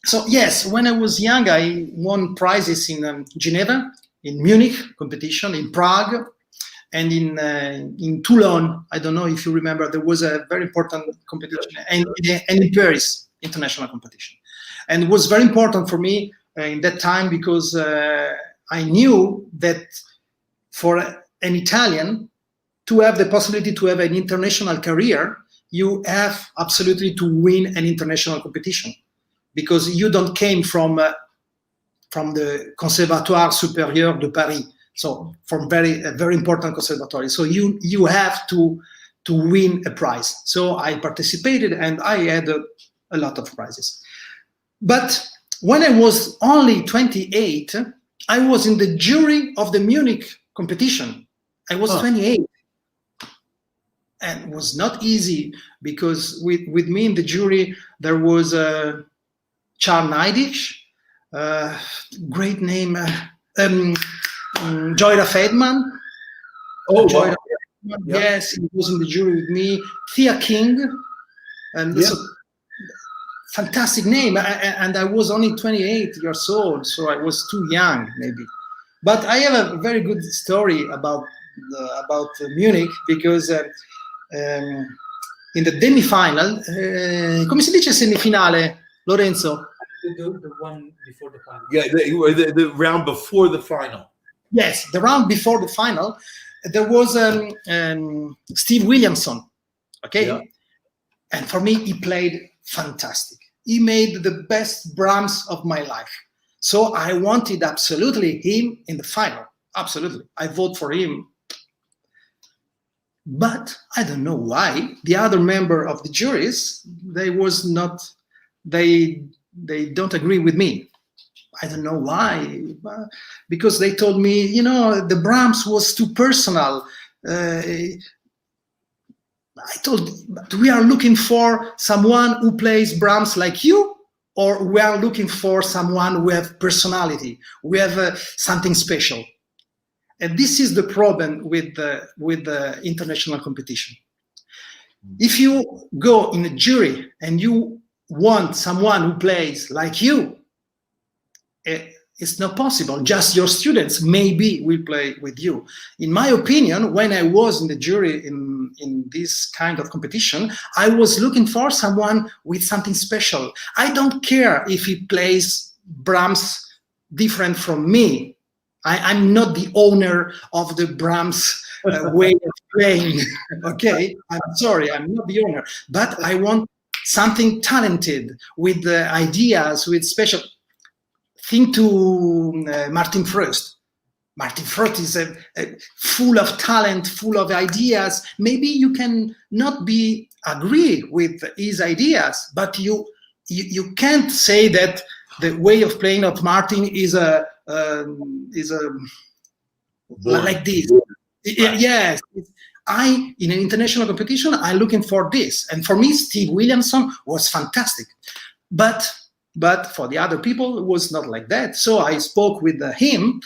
So yes, when I was young, I won prizes in Geneva, in Munich competition, in Prague, and in Toulon. I don't know if you remember, there was a very important competition, and in Paris, international competition. And it was very important for me in that time, because I knew that for an Italian to have the possibility to have an international career, you have absolutely to win an international competition, because you don't came from the Conservatoire Supérieur de Paris, so from a very important conservatory. So you have to win a prize. So I participated, and I had a lot of prizes. But when I was only 28, I was in the jury of the Munich competition. I was 28. And it was not easy, because with me in the jury, there was Charles Neidich, great name, Joyra Feldman. Oh, Joyra wow. Feldman, yes, he was in the jury with me. Thea King, and this fantastic name. And I was only 28 years old, so I was too young, maybe. But I have a very good story about Munich, because in the demi-final, come si dice semifinale, Lorenzo? The one before the final. Yeah, the round before the final. Yes, the round before the final, there was Steve Williamson, okay? Yeah. And for me, he played fantastic. He made the best Brahms of my life. So I wanted absolutely him in the final, absolutely. I vote for him. But I don't know why the other member of the juries, they don't agree with me. I don't know why, because they told me, the Brahms was too personal. I told, we are looking for someone who plays Brahms like you, or we are looking for someone who has personality, who have something special. And this is the problem with the international competition. If you go in a jury and you want someone who plays like you, it's not possible. Just your students maybe will play with you. In my opinion, when I was in the jury in this kind of competition, I was looking for someone with something special. I don't care if he plays Brahms different from me. I'm not the owner of the Brahms way of playing, okay? I'm sorry, I'm not the owner. But I want something talented, with ideas, with special... Think to Martin Frost. Martin Frost is full of talent, full of ideas. Maybe you can not agree with his ideas, but you can't say that the way of playing of Martin is like this. Yes, in an international competition, I'm looking for this, and for me, Steve Williamson was fantastic, but for the other people, it was not like that. So I spoke with him,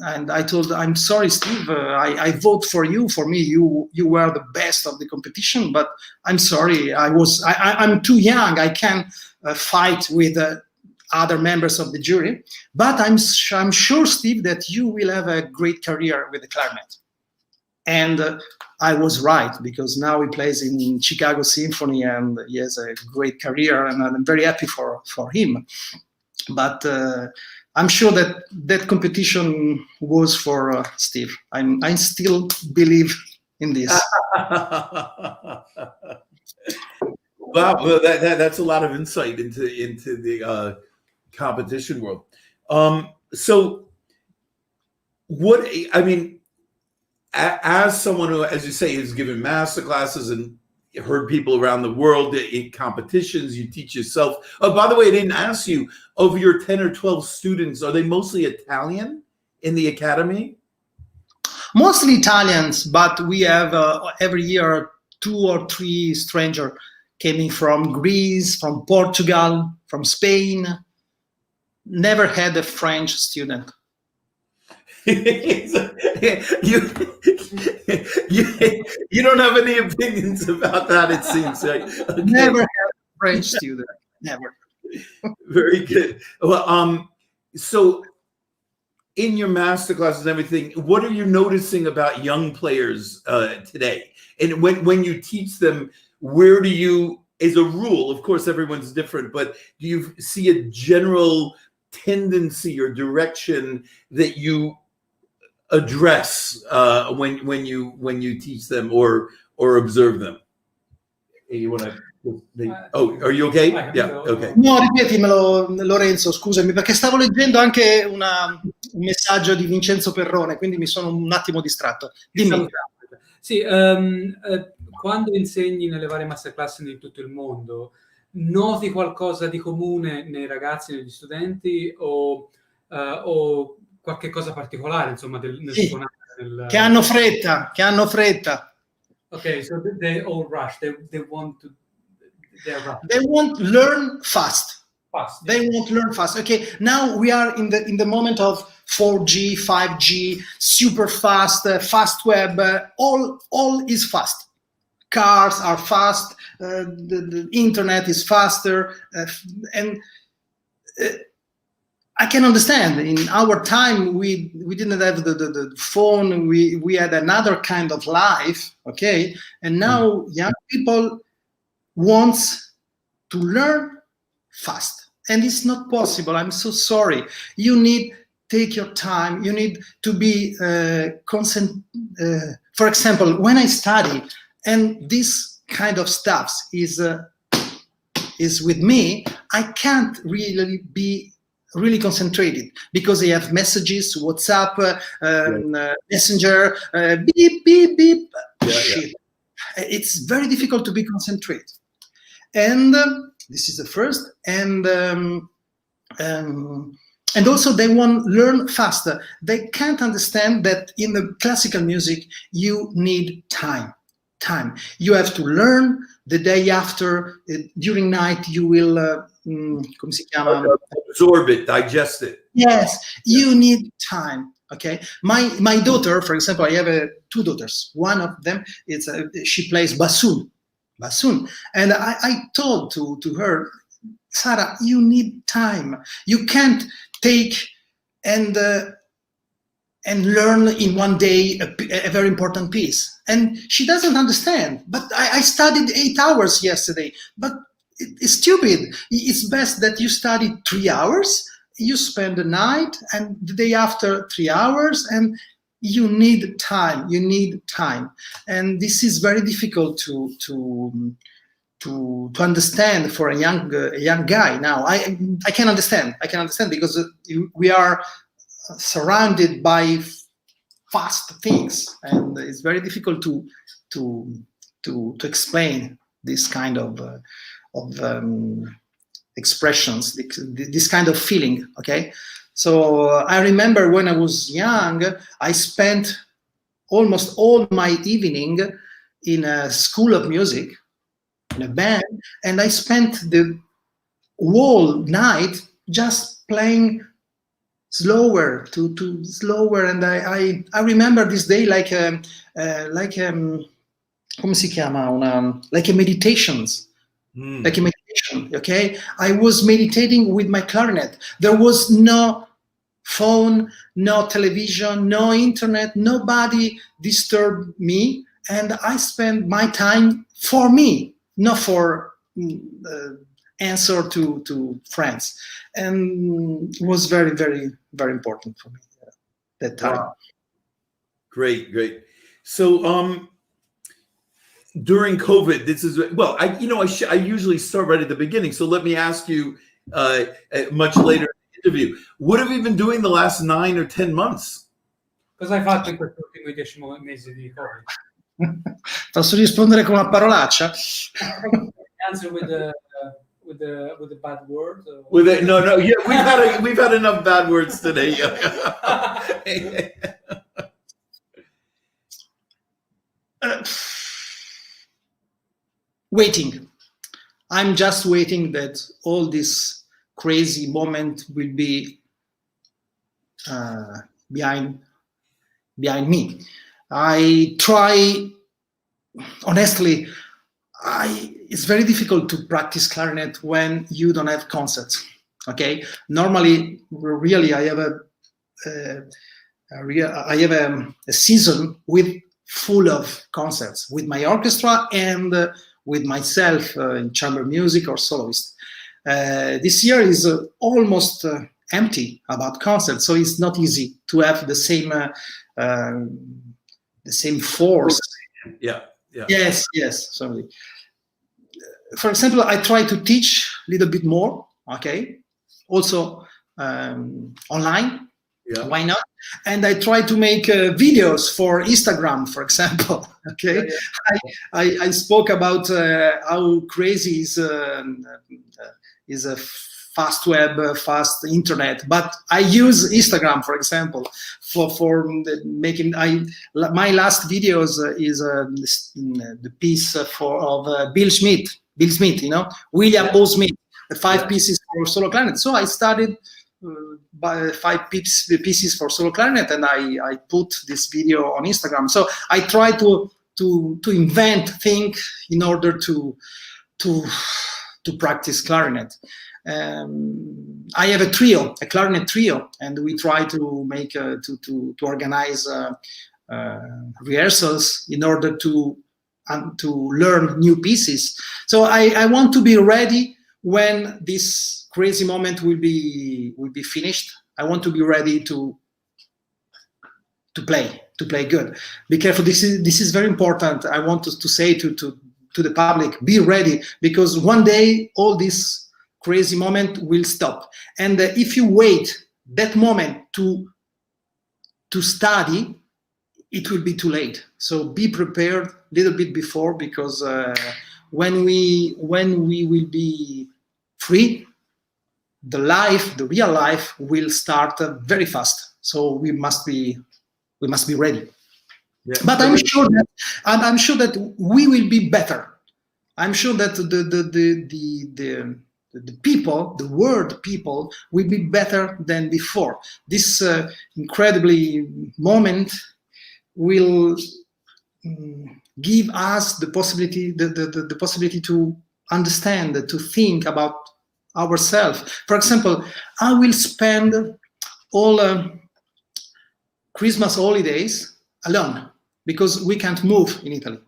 and I told, I'm sorry, Steve, I vote for you. For me, you were the best of the competition, but I'm sorry, I'm too young. I can't fight with other members of the jury. But I'm sure, Steve, that you will have a great career with the clarinet. And I was right, because now he plays in Chicago Symphony and he has a great career, and I'm very happy for him. But I'm sure that competition was for Steve. I still believe in this. Wow, well, that's a lot of insight into the competition world. So what, I mean, as someone who, as you say, has given master classes and heard people around the world in competitions, you teach yourself. Oh, by the way, I didn't ask you, of your 10 or 12 students, are they mostly Italian in the academy? Mostly Italians, but we have every year 2 or 3 strangers coming from Greece, from Portugal, from Spain. Never had a French student. you, you don't have any opinions about that, it seems. Right? Okay. Never had a French student. Never. Very good. Well, so in your master classes and everything, what are you noticing about young players today? And when you teach them, where do you, as a rule, of course everyone's different, but do you see a general tendency or direction that you address when you teach them or observe them? You want to? Oh, are you okay? Yeah, okay. No, ripetimelo, Lorenzo, scusami, perché stavo leggendo anche un messaggio di Vincenzo Perrone, quindi mi sono un attimo distratto. Dimmi. Sì, quando insegni nelle varie masterclass di tutto il mondo, noti qualcosa di comune nei ragazzi, negli studenti, o qualche cosa particolare, insomma, nel sì, suonare? Che hanno fretta. Okay, so they all rush. They want to. They want to learn fast. They want to learn fast. Okay, now we are in the moment of 4G, 5G, super fast, fast web. All is fast. Cars are fast. The internet is faster, and I can understand. In our time, we didn't have the phone. We had another kind of life. Okay, and now young people wants to learn fast, and it's not possible. I'm so sorry. You need take your time. You need to be constant. For example, when I study, and this kind of stuff is with me, I can't really be really concentrated because I have messages, WhatsApp, Messenger, beep beep beep. Shit. It's very difficult to be concentrated. And this is the first, and also they want to learn faster. They can't understand that in the classical music you need time. You have to learn. The day after, during night, you will come si chiama? Absorb it, digest it. Yes, you need time. Okay, my daughter, for example, I have two daughters. One of them she plays bassoon, and I told to her, Sarah, you need time. You can't take and learn in one day a very important piece. And she doesn't understand. But I studied 8 hours yesterday. But it's stupid. It's best that you study 3 hours. You spend the night, and the day after 3 hours, and you need time. And this is very difficult to understand for a young guy now. I can understand because we are surrounded by fast things, and it's very difficult to explain this kind of expressions, this kind of feeling. Okay, so I remember when I was young, I spent almost all my evening in a school of music, in a band, and I spent the whole night just playing slower to slower. And I remember this day like come si chiama, like a meditations. Like a meditation, okay? I was meditating with my clarinet. There was no phone, no television, no internet, nobody disturbed me, and I spent my time for me, not for answer to friends. And it was very, very, very important for me that time. Wow. Great. So, during COVID, this is I usually start right at the beginning. So let me ask you, much later in the interview, what have you been doing the last 9 or 10 months? Cosa hai fatto in questi ultimi 10 mesi di Covid? Posso rispondere con una parolaccia? Answer with a bad word. No. Yeah, we've had enough bad words today. Waiting. I'm just waiting that all this crazy moment will be behind behind me. I try, honestly, it's very difficult to practice clarinet when you don't have concerts. Okay, normally, really, I have a season full of concerts with my orchestra and with myself in chamber music or soloist. This year is almost empty about concerts, so it's not easy to have the same force. Yeah. Yes. Sorry. For example, I try to teach a little bit more. Okay, also online. Yeah. Why not? And I try to make videos for Instagram, for example. Okay, I spoke about how crazy is a fast web, fast internet, but I use Instagram, for example, for making. My last videos is the piece of Bill Smith. William O. Smith, the 5 pieces for solo clarinet. So I started by 5 pieces for solo clarinet, and I put this video on Instagram. So I try to invent things in order to practice clarinet. I have a clarinet trio, and we try to make to organize rehearsals in order to learn new pieces. So I want to be ready when this crazy moment will be finished. I want to be ready to play good. Be careful. This is very important. I want to say to the public, be ready, because one day all this crazy moment will stop. And if you wait that moment to study, it will be too late. So be prepared a little bit before, because when we will be free, the real life will start very fast. So we must be ready. Yeah. But I'm sure that we will be better. I'm sure that the people, the world people, will be better than before. This incredibly moment will give us the possibility, the possibility to understand, to think about ourselves. For example, I will spend all Christmas holidays alone, because we can't move in Italy.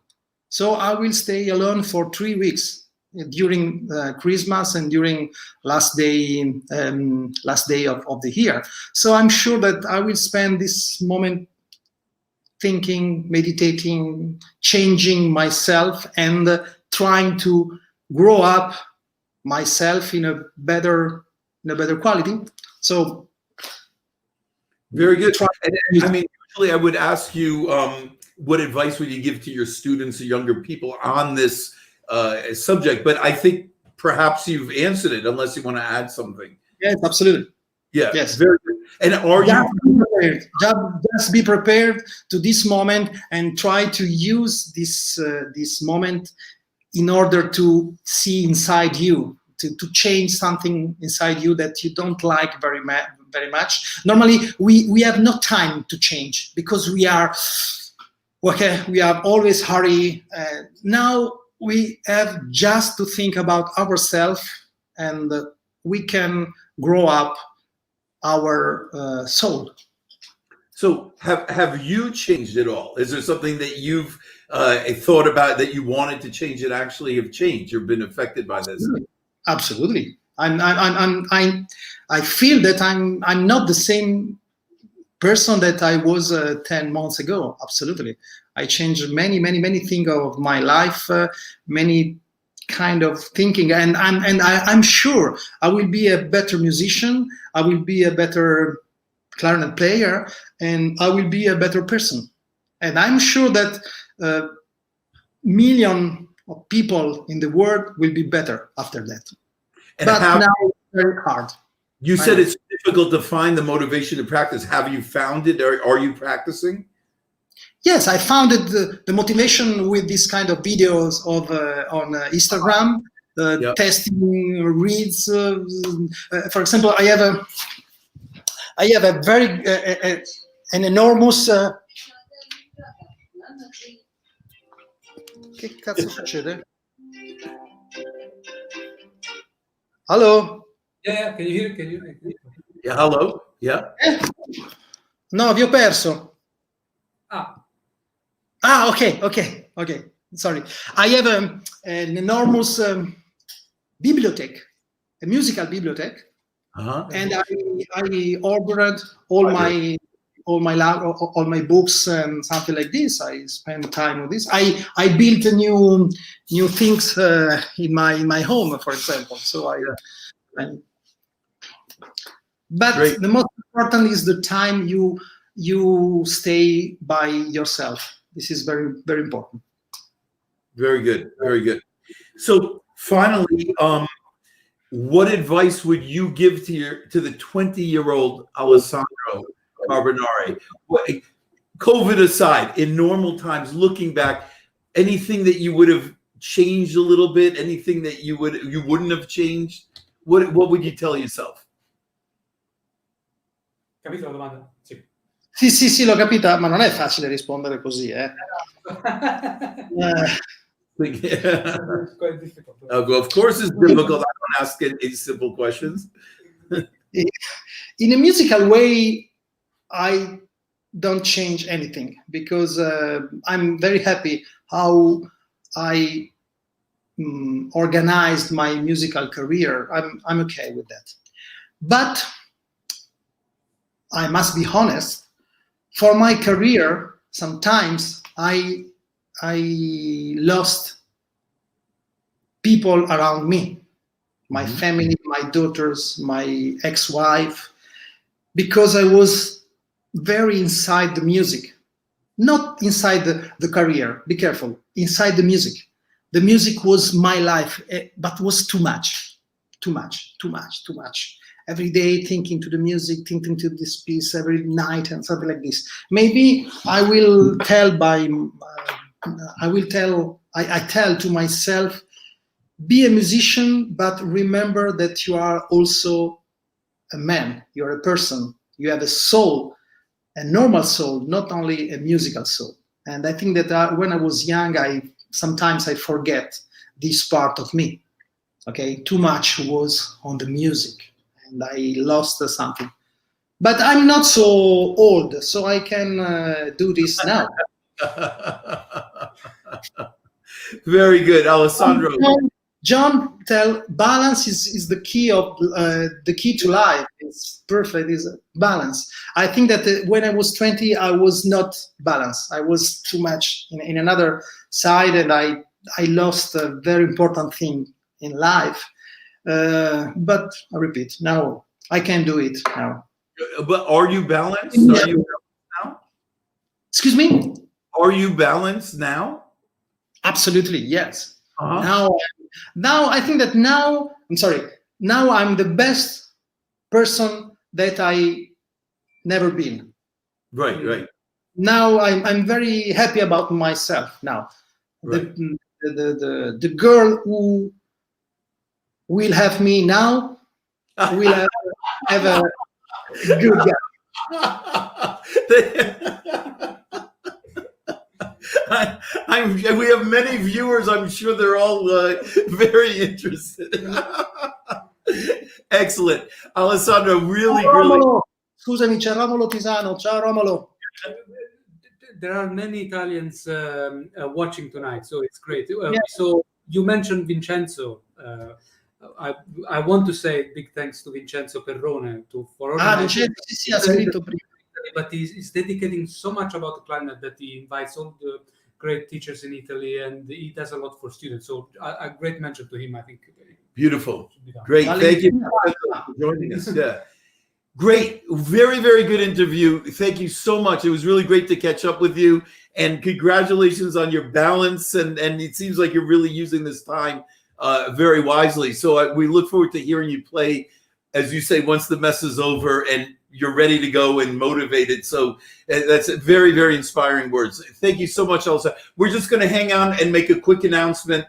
So I will stay alone for 3 weeks during Christmas and during last day of the year. So I'm sure that I will spend this moment thinking, meditating, changing myself, and trying to grow up myself in a better quality. So very good. And, I mean, usually I would ask you, what advice would you give to your students or younger people on this subject? But I think perhaps you've answered it, unless you want to add something. Yes, absolutely. Yeah. Yes. Very good. And are you just be prepared to this moment, and try to use this moment in order to see inside you, to change something inside you that you don't like very much. Normally, we have no time to change, because we are always hurry. Now we have just to think about ourselves, and we can grow up our soul. So have you changed at all? Is there something that you've thought about that you wanted to change that actually have changed or been affected by this? Absolutely. I feel that I'm not the same person that I was 10 months ago. Absolutely. I changed many things of my life, many kind of thinking, and I'm sure I will be a better musician. I will be a better clarinet player, and I will be a better person. And I'm sure that million of people in the world will be better after that. And but now it's very hard. You said it's difficult to find the motivation to practice. Have you found it, or are you practicing? Yes, I found the motivation with this kind of videos of on Instagram, testing reads. For example, I have a very an enormous Che cazzo succede? Hello? Yeah, can you hear? Can you? Yeah, hello. Yeah. No, vi ho perso. Ah, Okay. Sorry. I have an enormous bibliothèque, a musical bibliothèque, and I ordered all my books and something like this. I spend time with this. I built new things in my home, for example. So but Great. the most important is the time you stay by yourself. This is very, very important. Very good. Very good. So finally, what advice would you give to the 20-year-old Alessandro Carbonare? COVID aside, in normal times, looking back, anything that you would have changed a little bit, anything that you wouldn't have changed, what would you tell yourself? capito la domanda? Sì. Sì, l'ho capita, ma non è facile rispondere così, It's quite difficult. Of course, it's difficult. I don't ask any simple questions. In a musical way, I don't change anything because I'm very happy how I organized my musical career. I'm okay with that. But I must be honest, for my career, sometimes I lost people around me, my family, my daughters, my ex-wife, because I was very inside the music, not inside the career, be careful, inside the music. The music was my life, but was too much. Every day thinking to the music, thinking to this piece every night and something like this. Maybe I tell to myself, be a musician, but remember that you are also a man, you're a person, you have a soul, a normal soul, not only a musical soul. And I think that when I was young, sometimes I forget this part of me. Okay, too much was on the music and I lost something. But I'm not so old, so I can do this now. Very good, Alessandro. John, balance is the key of the key to life. It's perfect. Is balance. I think that when I was 20, I was not balanced. I was too much in another side, and I lost a very important thing in life. But I repeat, now I can do it now. But are you balanced? Are you balanced now? Excuse me? Are you balanced now? Absolutely, yes. Now I think that now I'm the best person that I never been. Right. Now I'm very happy about myself now. Right. The girl who will have me now will have a good guy. We have many viewers. I'm sure they're all very interested. Excellent. Alessandro, really. Scusami, c'è Romolo Tisano. Ciao, Romolo. There are many Italians watching tonight, so it's great. So you mentioned Vincenzo. I want to say big thanks to Vincenzo Perrone for organizing. Sì, ha scritto prima. But he's dedicating so much about the clarinet that he invites all the great teachers in Italy, and he does a lot for students. So a great mention to him, I think. Beautiful. Great. Thank you for joining us. Yeah. Great. Very, very good interview. Thank you so much. It was really great to catch up with you, and congratulations on your balance. And it seems like you're really using this time very wisely. So we look forward to hearing you play, as you say, once the mess is over and you're ready to go and motivated. So that's very, very inspiring words. Thank you so much, Elsa. We're just going to hang on and make a quick announcement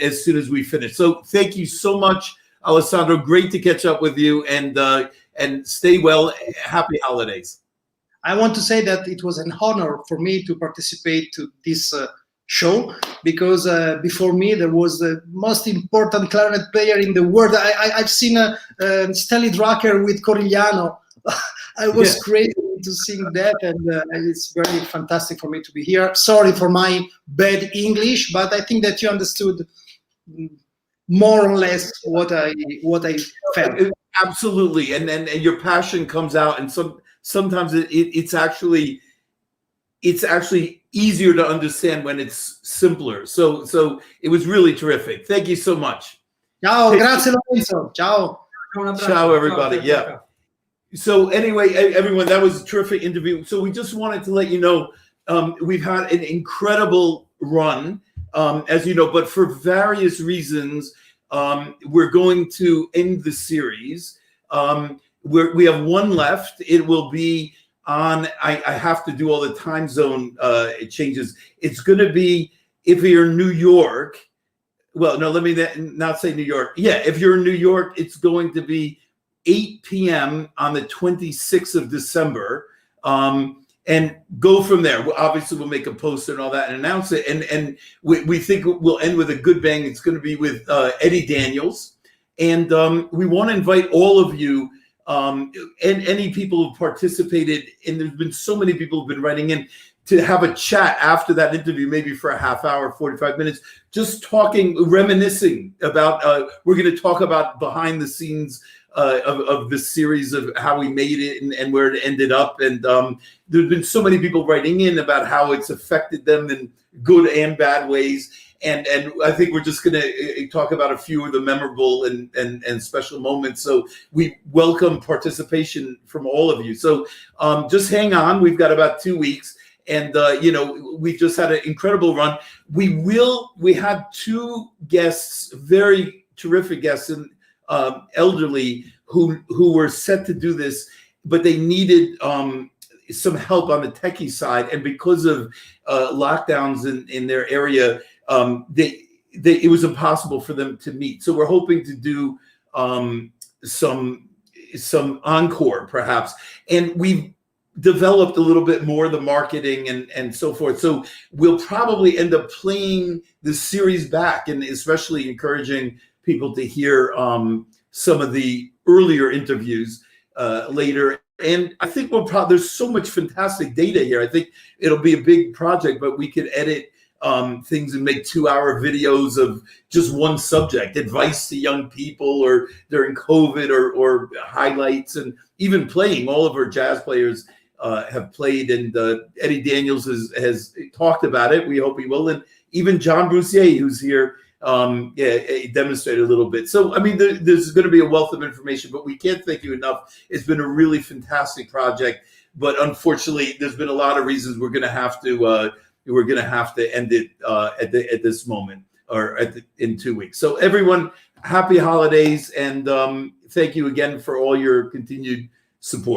as soon as we finish. So thank you so much, Alessandro. Great to catch up with you, and stay well. Happy holidays. I want to say that it was an honor for me to participate to this show, because before me there was the most important clarinet player in the world. I've seen Stanley Drucker with Corigliano. I was crazy to sing that, and it's very fantastic for me to be here. Sorry for my bad English, but I think that you understood more or less what I felt. Absolutely, and your passion comes out, and sometimes it's actually easier to understand when it's simpler. So it was really terrific. Thank you so much. Ciao, grazie Lorenzo. Ciao. Ciao, everybody. Yeah. So anyway, everyone, that was a terrific interview. So we just wanted to let you know, we've had an incredible run, as you know, but for various reasons, we're going to end the series. We have one left. It will be on, I have to do all the time zone changes. It's going to be, if you're in New York, well, no, let me not say New York. Yeah, if you're in New York, it's going to be 8 p.m. on the 26th of December, and go from there. Obviously, we'll make a poster and all that and announce it. And we think we'll end with a good bang. It's going to be with Eddie Daniels. And we want to invite all of you and any people who participated. And there's been so many people who've been writing in to have a chat after that interview, maybe for a half hour, 45 minutes, just talking, reminiscing about, we're going to talk about behind the scenes of this series, of how we made it and where it ended up. And there's been so many people writing in about how it's affected them in good and bad ways. And I think we're just going to talk about a few of the memorable and special moments. So we welcome participation from all of you. So just hang on. We've got about 2 weeks. And, we just had an incredible run. We had 2 guests, very terrific guests, and elderly who were set to do this, but they needed some help on the techie side. And because of lockdowns in their area, it was impossible for them to meet. So we're hoping to do some encore perhaps. And we've developed a little bit more the marketing and so forth. So we'll probably end up playing the series back, and especially encouraging people to hear some of the earlier interviews later. And I think there's so much fantastic data here. I think it'll be a big project, but we could edit things and make 2-hour videos of just one subject, advice to young people, or during COVID, or highlights, and even playing. All of our jazz players have played, and Eddie Daniels has talked about it. We hope he will. And even John Brussier, who's here, he demonstrated a little bit. So, I mean, there's going to be a wealth of information, but we can't thank you enough. It's been a really fantastic project, but unfortunately, there's been a lot of reasons we're going to have to end it at this moment, or in 2 weeks. So, everyone, happy holidays, and thank you again for all your continued support.